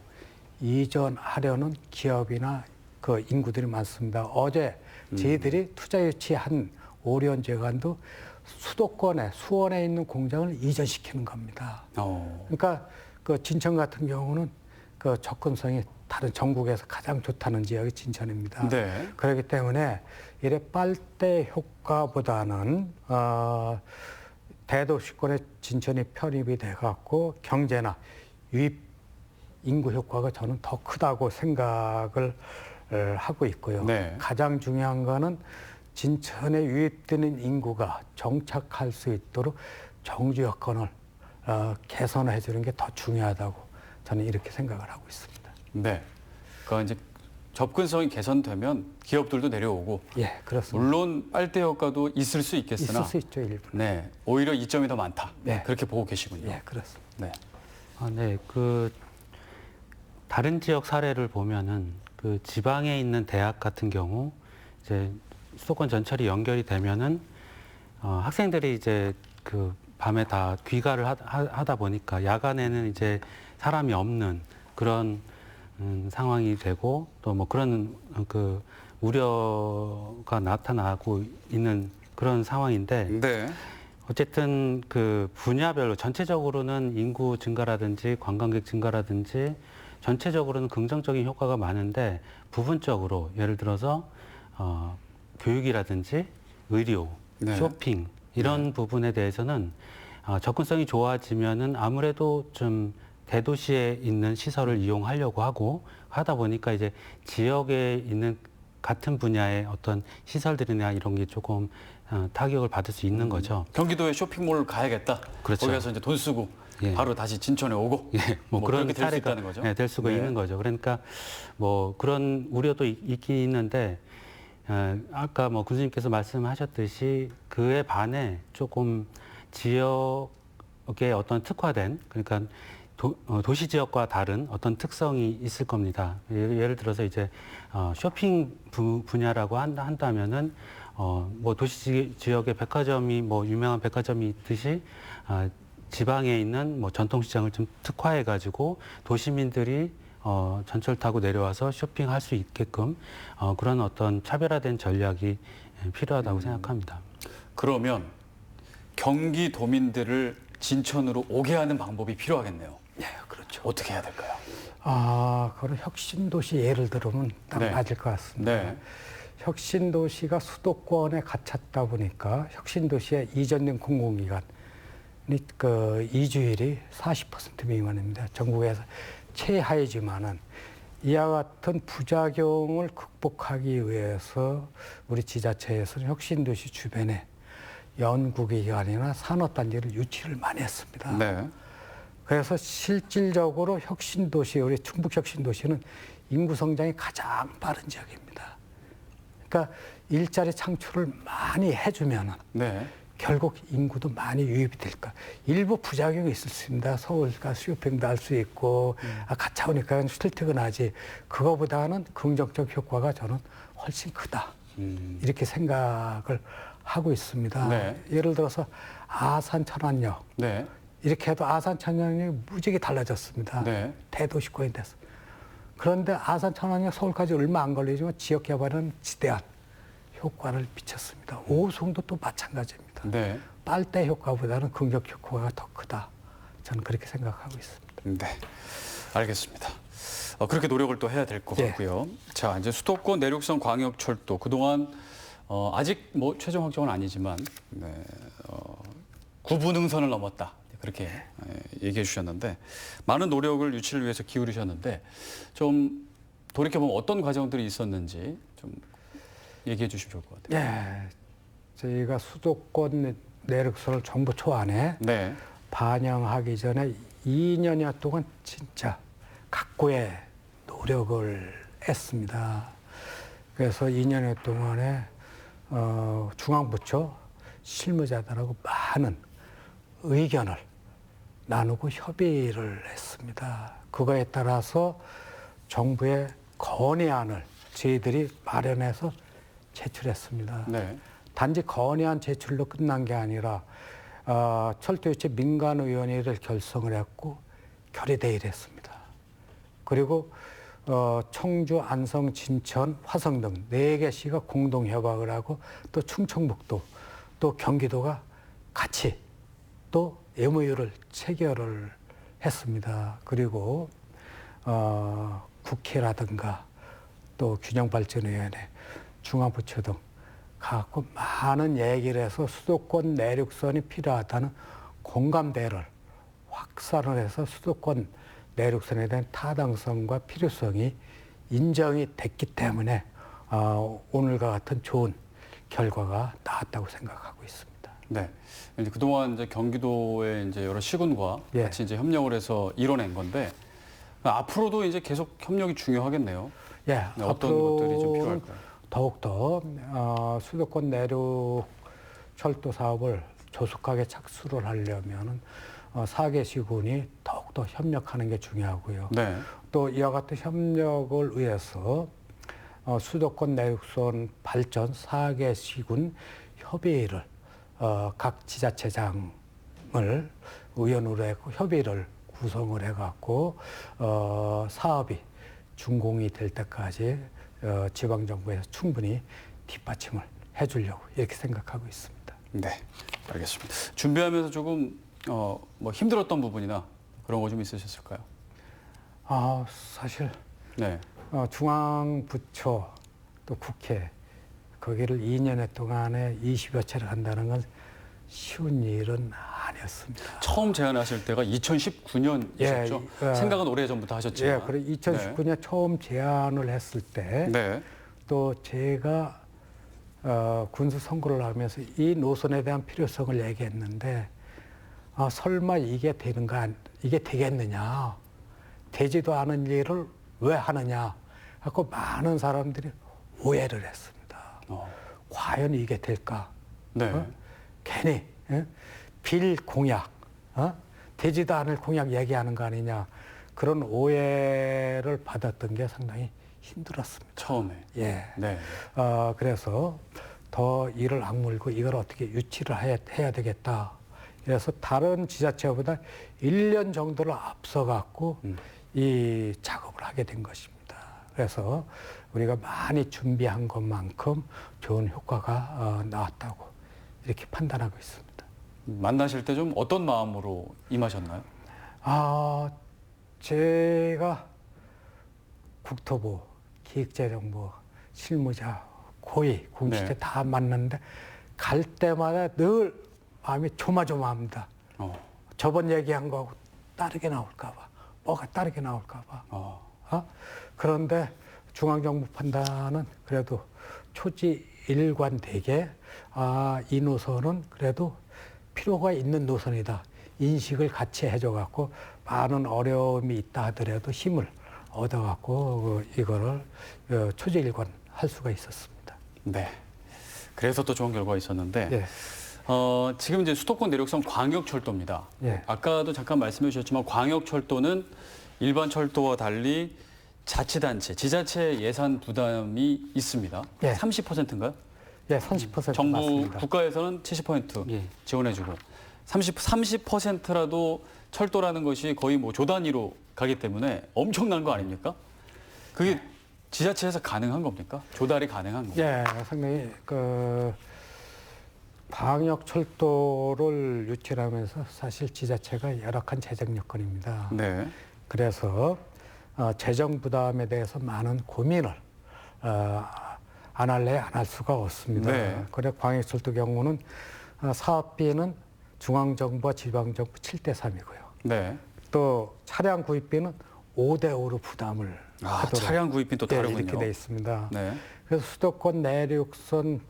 이전하려는 기업이나 그 인구들이 많습니다. 어제 저희들이 투자 유치한 오련재관도 수도권에 수원에 있는 공장을 이전시키는 겁니다. 그러니까 그 진천 같은 경우는 그 접근성이 다른 전국에서 가장 좋다는 지역이 진천입니다. 네. 그렇기 때문에 이래 빨대 효과보다는 대도시권에 진천이 편입이 돼갖고 경제나 유입 인구 효과가 저는 더 크다고 생각을 하고 있고요. 네. 가장 중요한 거는 진천에 유입되는 인구가 정착할 수 있도록 정주 여건을 개선해 주는 게 더 중요하다고 저는 이렇게 생각을 하고 있습니다. 네. 그러니까 이제 접근성이 개선되면 기업들도 내려오고. 예, 그렇습니다. 물론 빨대 효과도 있을 수 있겠으나. 있을 수 있죠, 일부. 네. 오히려 이점이 더 많다. 네. 그렇게 보고 계시군요. 예, 그렇습니다. 네. 네. 다른 지역 사례를 보면은 그 지방에 있는 대학 같은 경우 이제 수도권 전철이 연결이 되면은 학생들이 이제 그 밤에 다 귀가를 하다 보니까 야간에는 이제 사람이 없는 그런 상황이 되고 또 뭐 그런 그 우려가 나타나고 있는 그런 상황인데 네. 어쨌든 그 분야별로 전체적으로는 인구 증가라든지 관광객 증가라든지 전체적으로는 긍정적인 효과가 많은데 부분적으로 예를 들어서 교육이라든지 의료, 네. 쇼핑 이런 부분에 대해서는 접근성이 좋아지면은 아무래도 좀 대도시에 있는 시설을 이용하려고 하다 보니까 이제 지역에 있는 같은 분야의 어떤 시설들이나 이런 게 조금 타격을 받을 수 있는 거죠. 경기도에 쇼핑몰 가야겠다. 그렇죠. 거기 가서 이제 돈 쓰고 예. 바로 다시 진천에 오고 예, 뭐 그런 그렇게 될 수 사례가 있다는 거죠. 될 수가 네. 있는 거죠. 그러니까 뭐 그런 우려도 있긴 있는데 아까 뭐 군수님께서 말씀하셨듯이 그에 반해 조금 지역의 어떤 특화된 그러니까 도시 지역과 다른 어떤 특성이 있을 겁니다. 예를 들어서 이제 쇼핑 분야라고 한다면은 뭐 도시 지역의 백화점이 뭐 유명한 백화점이 있듯이 지방에 있는 뭐 전통시장을 좀 특화해가지고 도시민들이 전철 타고 내려와서 쇼핑할 수 있게끔 그런 어떤 차별화된 전략이 필요하다고 생각합니다. 그러면 경기도민들을 진천으로 오게 하는 방법이 필요하겠네요. 예, 그렇죠. 어떻게 해야 될까요? 그런 혁신도시 예를 들으면 딱 네. 맞을 것 같습니다. 네. 혁신도시가 수도권에 갇혔다 보니까 혁신도시에 이전된 공공기관 그 이주율이 40% 미만입니다. 전국에서 최하이지만은 이와 같은 부작용을 극복하기 위해서 우리 지자체에서는 혁신도시 주변에 연구기관이나 산업단지를 유치를 많이 했습니다. 네. 그래서 실질적으로 혁신도시, 우리 충북 혁신도시는 인구 성장이 가장 빠른 지역입니다. 그러니까 일자리 창출을 많이 해주면은 네. 결국 인구도 많이 유입이 될까. 일부 부작용이 있을 수 있습니다. 서울 가서 쇼핑도 할 수 있고, 가차 오니까 출퇴근하지. 그거보다는 긍정적 효과가 저는 훨씬 크다. 이렇게 생각을 하고 있습니다. 네. 예를 들어서 아산 천안역. 네. 이렇게 해도 아산 천안역이 무지하게 달라졌습니다. 네. 대도시권이 됐어. 그런데 아산 천안역 서울까지 얼마 안 걸리지만 지역 개발은 지대한 효과를 미쳤습니다. 오송도 또 마찬가지입니다. 네. 빨대 효과보다는 긍정 효과가 더 크다. 저는 그렇게 생각하고 있습니다. 네. 알겠습니다. 그렇게 노력을 또 해야 될 것 예. 같고요. 자, 이제 수도권 내륙선 광역철도 그동안 아직 뭐 최종 확정은 아니지만 네, 구분응선을 넘었다. 그렇게 얘기해 주셨는데 많은 노력을 유치를 위해서 기울이셨는데 좀 돌이켜보면 어떤 과정들이 있었는지 좀 얘기해 주시면 좋을 것 같아요. 예. 저희가 수도권 내륙선을 정부 초안에 네. 반영하기 전에 2년여 동안 진짜 각고의 노력을 했습니다. 그래서 2년여 동안에 중앙부처 실무자들하고 많은 의견을 나누고 협의를 했습니다. 그거에 따라서 정부의 건의안을 저희들이 마련해서 제출했습니다. 네. 단지 건의안 제출로 끝난 게 아니라 철도유치 민간위원회를 결성을 했고 결의대의를 했습니다. 그리고 청주, 안성, 진천, 화성 등 4개 시가 공동협약을 하고 또 충청북도 또 경기도가 같이 또 MOU를 체결을 했습니다. 그리고 국회라든가 또 균형발전위원회, 중앙부처 등 갖고 많은 얘기를 해서 수도권 내륙선이 필요하다는 공감대를 확산을 해서 수도권 내륙선에 대한 타당성과 필요성이 인정이 됐기 때문에 오늘과 같은 좋은 결과가 나왔다고 생각하고 있습니다. 네. 이제 그동안 이제 경기도의 이제 여러 시군과 예. 같이 이제 협력을 해서 이뤄낸 건데 앞으로도 이제 계속 협력이 중요하겠네요. 예, 네, 어떤 것들이 좀 필요할까요? 더욱더 수도권 내륙 철도 사업을 조속하게 착수를 하려면은 4개 시군이 더욱더 협력하는 게 중요하고요. 네. 또 이와 같은 협력을 위해서 수도권 내륙선 발전 4개 시군 협의회를 각 지자체장을 의원으로 했고 협의를 구성을 해갖고 사업이 준공이 될 때까지 지방정부에서 충분히 뒷받침을 해주려고 이렇게 생각하고 있습니다. 네. 알겠습니다. 준비하면서 조금 뭐 힘들었던 부분이나 그런 거 좀 있으셨을까요? 사실 네. 중앙부처 또 국회 거기를 2년 동안에 20여 차례 한다는 건 쉬운 일은 아니었습니다. 처음 제안하실 때가 2019년이셨죠? 예, 생각은 오래전부터 하셨지만. 예, 그래 2019년 처음 제안을 했을 때 또 네. 제가 군수 선거를 하면서 이 노선에 대한 필요성을 얘기했는데 설마 이게 이게 되겠느냐? 되지도 않은 일을 왜 하느냐? 하고 많은 사람들이 오해를 했습니다. 과연 이게 될까? 네. 괜히 빌 공약, 되지도 않을 공약 얘기하는 거 아니냐? 그런 오해를 받았던 게 상당히 힘들었습니다. 처음에. 예. 네. 그래서 더 이를 악물고 이걸 어떻게 유치를 해야 되겠다. 그래서 다른 지자체보다 1년 정도를 앞서갖고 이 작업을 하게 된 것입니다. 그래서 우리가 많이 준비한 것만큼 좋은 효과가 나왔다고 이렇게 판단하고 있습니다. 만나실 때 좀 어떤 마음으로 임하셨나요? 제가 국토부, 기획재정부, 실무자, 고위, 공직자 네. 다 만났는데 갈 때마다 늘 마음이 조마조마합니다. 저번 얘기한 거하고 다르게 나올까 봐, 뭐가 다르게 나올까 봐. 그런데 중앙정부 판단은 그래도 초지일관되게 이 노선은 그래도 필요가 있는 노선이다. 인식을 같이 해줘갖고 많은 어려움이 있다 하더라도 힘을 얻어갖고 이거를 초지일관 할 수가 있었습니다. 네. 그래서 또 좋은 결과가 있었는데 예. 지금 이제 수도권 내륙선 광역철도입니다. 예. 아까도 잠깐 말씀해 주셨지만 광역철도는 일반 철도와 달리 자치단체, 지자체 예산 부담이 있습니다. 예. 30%인가요? 예, 30% 정부 맞습니다. 국가에서는 70% 예. 지원해주고 30%라도 철도라는 것이 거의 뭐 조 단위로 가기 때문에 엄청난 거 아닙니까? 그게 지자체에서 가능한 겁니까? 조달이 가능한 겁니까? 예, 상당히 광역 철도를 유치하면서 사실 지자체가 열악한 재정 여건입니다. 네. 그래서 재정 부담에 대해서 많은 고민을 안 할래 안 할 수가 없습니다. 네. 그래 광역 철도 경우는 사업비는 중앙정부와 지방정부 7대 3이고요. 네. 또 차량 구입비는 5대 5로 부담을 하도록 차량 구입비 또 다르군요. 이렇게 돼 있습니다. 네. 그래서 수도권 내륙선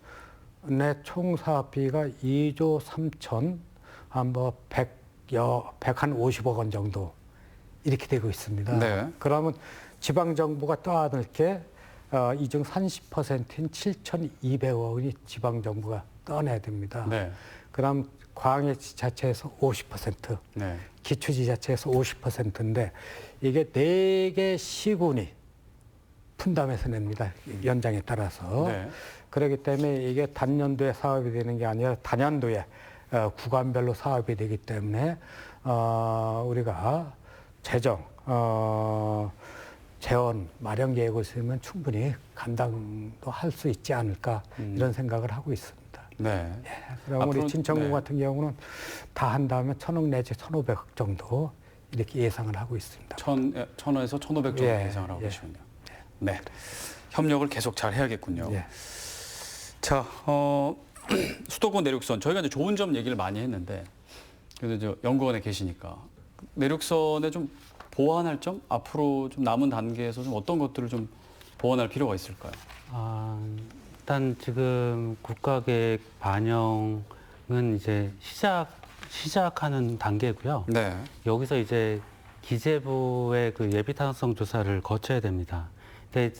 내 총 사업비가 2조 3천 뭐 150억 원 정도 이렇게 되고 있습니다. 네. 그러면 지방 정부가 떠안을 게 이 중 30%인 7,200억 원이 지방 정부가 떠내야 됩니다. 네. 그럼 광역지자체에서 50%, 네. 기초지자체에서 50%인데 이게 4개 시군이 분담해서 냅니다. 연장에 따라서. 네. 그렇기 때문에 이게 단년도에 사업이 되는 게 아니라 단연도에 구간별로 사업이 되기 때문에 우리가 재정, 재원 마련 계획을 쓰면 충분히 감당도 할 수 있지 않을까 이런 생각을 하고 있습니다. 네. 그럼 우리 앞으로- 진천구 네. 같은 경우는 다 한다면 1,000억 내지 1,500억 정도 이렇게 예상을 하고 있습니다. 1,000원에서 1,500 정도 예, 예상을 하고 예. 계시군요. 네. 협력을 계속 잘 해야겠군요. 예. 자, 수도권 내륙선 저희가 이제 좋은 점 얘기를 많이 했는데 그래도 저 연구원에 계시니까 내륙선에 좀 보완할 점 앞으로 좀 남은 단계에서 좀 어떤 것들을 좀 보완할 필요가 있을까요? 일단 지금 국가계획 반영은 이제 시작하는 단계고요. 네. 여기서 이제 기재부의 그 예비 타당성 조사를 거쳐야 됩니다. 근데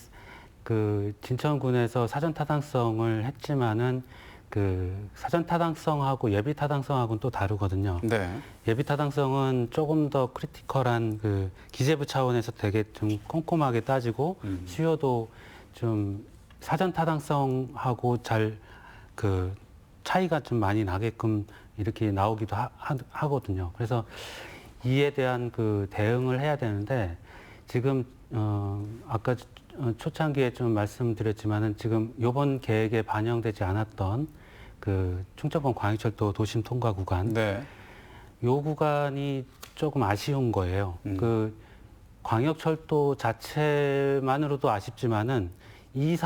그 진천군에서 사전 타당성을 했지만은 그 사전 타당성하고 예비 타당성하고는 또 다르거든요. 네. 예비 타당성은 조금 더 크리티컬한 그 기재부 차원에서 되게 좀 꼼꼼하게 따지고 수요도 좀 사전 타당성하고 잘 그 차이가 좀 많이 나게끔 이렇게 나오기도 하거든요. 그래서 이에 대한 그 대응을 해야 되는데 지금 아까 초창기에 좀 말씀드렸지만은 지금 이번 계획에 반영되지 않았던 그 충청권 광역철도 도심 통과 구간, 네. 요 구간이 조금 아쉬운 거예요. 그 광역철도 자체만으로도 아쉽지만은 이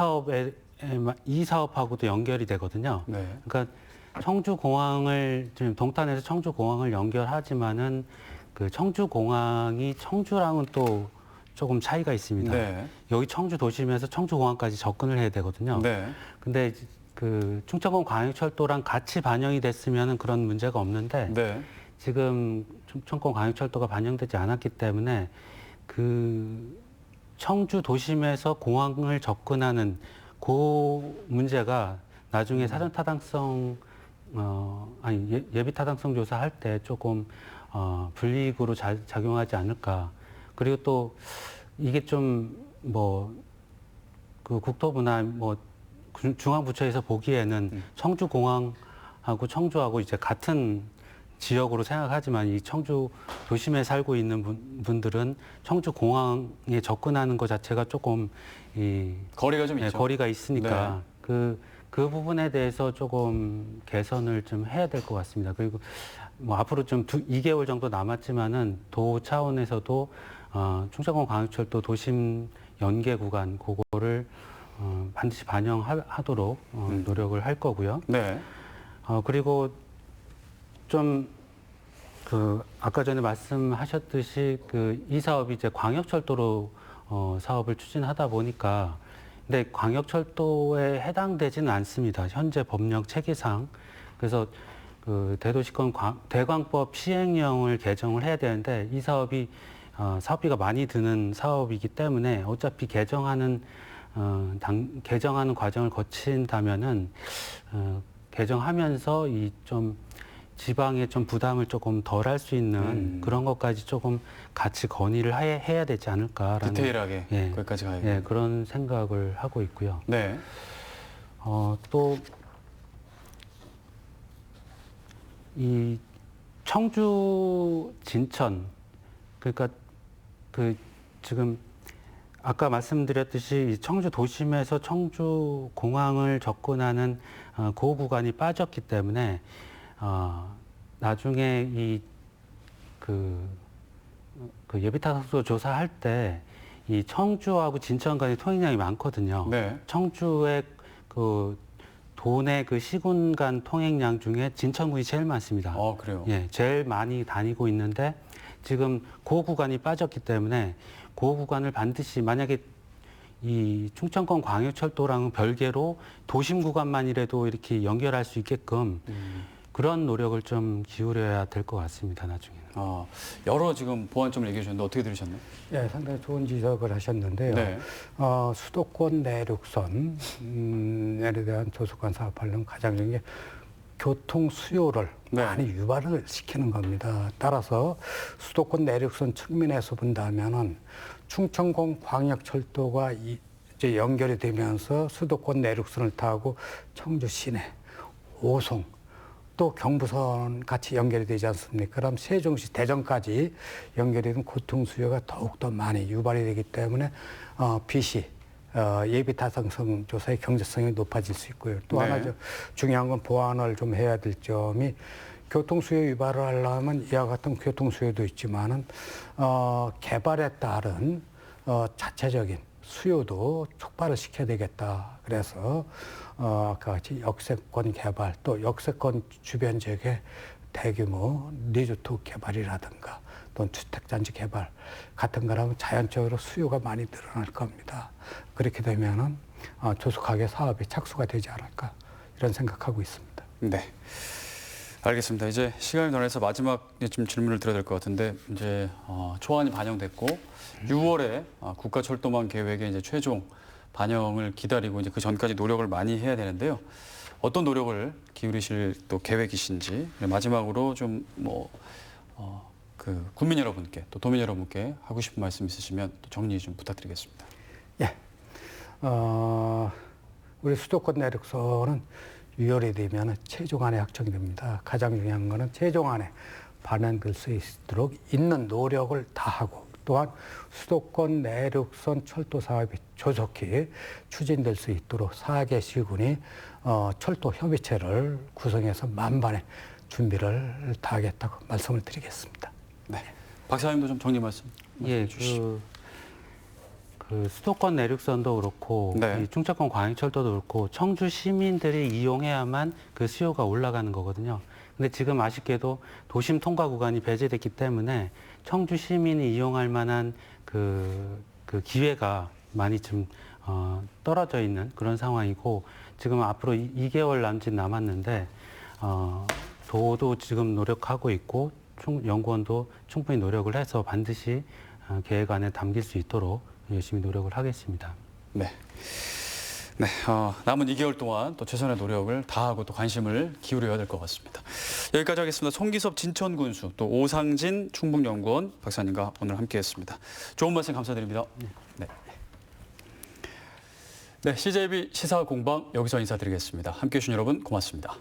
사업하고도 연결이 되거든요. 네. 그러니까 청주공항을 지금 동탄에서 청주공항을 연결하지만은 그 청주공항이 청주랑은 또 조금 차이가 있습니다. 네. 여기 청주 도심에서 청주공항까지 접근을 해야 되거든요. 네. 근데 그 충청권 광역철도랑 같이 반영이 됐으면 그런 문제가 없는데 네. 지금 충청권 광역철도가 반영되지 않았기 때문에 그 청주 도심에서 공항을 접근하는 그 문제가 나중에 사전 타당성 예비 타당성 조사할 때 조금 불이익으로 작용하지 않을까. 그리고 또 이게 좀 그 국토부나 중앙부처에서 보기에는 청주 공항하고 청주하고 이제 같은 지역으로 생각하지만 이 청주 도심에 살고 있는 분들은 청주 공항에 접근하는 것 자체가 조금 거리가 좀 있죠. 거리가 있으니까 그 부분에 대해서 조금 개선을 좀 해야 될 것 같습니다. 그리고 앞으로 좀 2개월 정도 남았지만은 도 차원에서도 충청권 광역철도 도심 연계 구간 그거를 반드시 반영하도록 노력을 할 거고요. 네. 그리고 좀 아까 전에 말씀하셨듯이 이 사업이 이제 광역철도로 사업을 추진하다 보니까 근데 광역철도에 해당되지는 않습니다. 현재 법령 체계상. 그래서 대도시권 대광법 시행령을 개정을 해야 되는데 이 사업이 사업비가 많이 드는 사업이기 때문에 어차피 개정하는 과정을 거친다면은 개정하면서 좀 지방의 좀 부담을 조금 덜 할 수 있는 그런 것까지 조금 같이 건의를 해야 되지 않을까라는 디테일하게 거기까지 가야 그런 생각을 하고 있고요. 네. 또 이 청주 진천 그러니까 지금 아까 말씀드렸듯이 청주 도심에서 청주 공항을 접근하는 그 구간이 빠졌기 때문에 나중에 예비타당성 조사할 때 이 청주하고 진천 간의 통행량이 많거든요. 네. 청주의 도내 시군 간 통행량 중에 진천군이 제일 많습니다. 그래요? 예, 제일 많이 다니고 있는데 지금 그 구간이 빠졌기 때문에 그 구간을 반드시 만약에 이 충청권 광역철도랑은 별개로 도심 구간만이라도 이렇게 연결할 수 있게끔 그런 노력을 좀 기울여야 될 것 같습니다. 나중에는. 여러 지금 보완점을 얘기해 주셨는데 어떻게 들으셨나요? 예, 상당히 좋은 지적을 하셨는데요. 네. 수도권 내륙선에 대한 조속한 사업하려면 가장 중요한 게 교통 수요를 많이 유발을 시키는 겁니다. 따라서 수도권 내륙선 측면에서 본다면은 충청권 광역철도가 이제 연결이 되면서 수도권 내륙선을 타고 청주 시내, 오송, 또 경부선 같이 연결이 되지 않습니까? 그럼 세종시, 대전까지 연결이 되면 교통 수요가 더욱더 많이 유발이 되기 때문에 BC, 예비 타당성 조사의 경제성이 높아질 수 있고요. 또 하나 중요한 건 보완을 좀 해야 될 점이 교통수요 유발을 하려면 이와 같은 교통수요도 있지만은 개발에 따른 자체적인 수요도 촉발을 시켜야 되겠다. 그래서 아까 같이 역세권 개발 또 역세권 주변 지역의 대규모 리조트 개발이라든가 또는 주택단지 개발 같은 거라면 자연적으로 수요가 많이 늘어날 겁니다. 그렇게 되면은 조속하게 사업이 착수가 되지 않을까 이런 생각하고 있습니다. 네. 알겠습니다. 이제 시간이 변해서 마지막 좀 질문을 드려야 될 것 같은데 이제 초안이 반영됐고 6월에 국가철도망 계획의 이제 최종 반영을 기다리고 이제 그 전까지 노력을 많이 해야 되는데요. 어떤 노력을 기울이실 또 계획이신지 마지막으로 좀 국민 여러분께 또 도민 여러분께 하고 싶은 말씀 있으시면 또 정리 좀 부탁드리겠습니다. 예. 우리 수도권 내륙선은 6월이 되면 최종안에 확정됩니다. 가장 중요한 것은 최종안에 반영될 수 있도록 있는 노력을 다하고 또한 수도권 내륙선 철도 사업이 조속히 추진될 수 있도록 4개 시군이 철도 협의체를 구성해서 만반의 준비를 다하겠다고 말씀을 드리겠습니다. 네. 박사님도 좀 정리 말씀 주시죠. 수도권 내륙선도 그렇고 이 충청권 광역철도도 그렇고 청주 시민들이 이용해야만 그 수요가 올라가는 거거든요. 근데 지금 아쉽게도 도심 통과 구간이 배제됐기 때문에 청주 시민이 이용할 만한 그 기회가 많이 좀 떨어져 있는 그런 상황이고 지금 앞으로 2개월 남짓 남았는데 도도 지금 노력하고 있고 연구원도 충분히 노력을 해서 반드시 계획 안에 담길 수 있도록 열심히 노력을 하겠습니다. 네. 네, 남은 2개월 동안 또 최선의 노력을 다하고 또 관심을 기울여야 될 것 같습니다. 여기까지 하겠습니다. 송기섭 진천군수 또 오상진 충북연구원 박사님과 오늘 함께했습니다. 좋은 말씀 감사드립니다. 네. 네, CJB 시사공방 여기서 인사드리겠습니다. 함께해 주신 여러분 고맙습니다.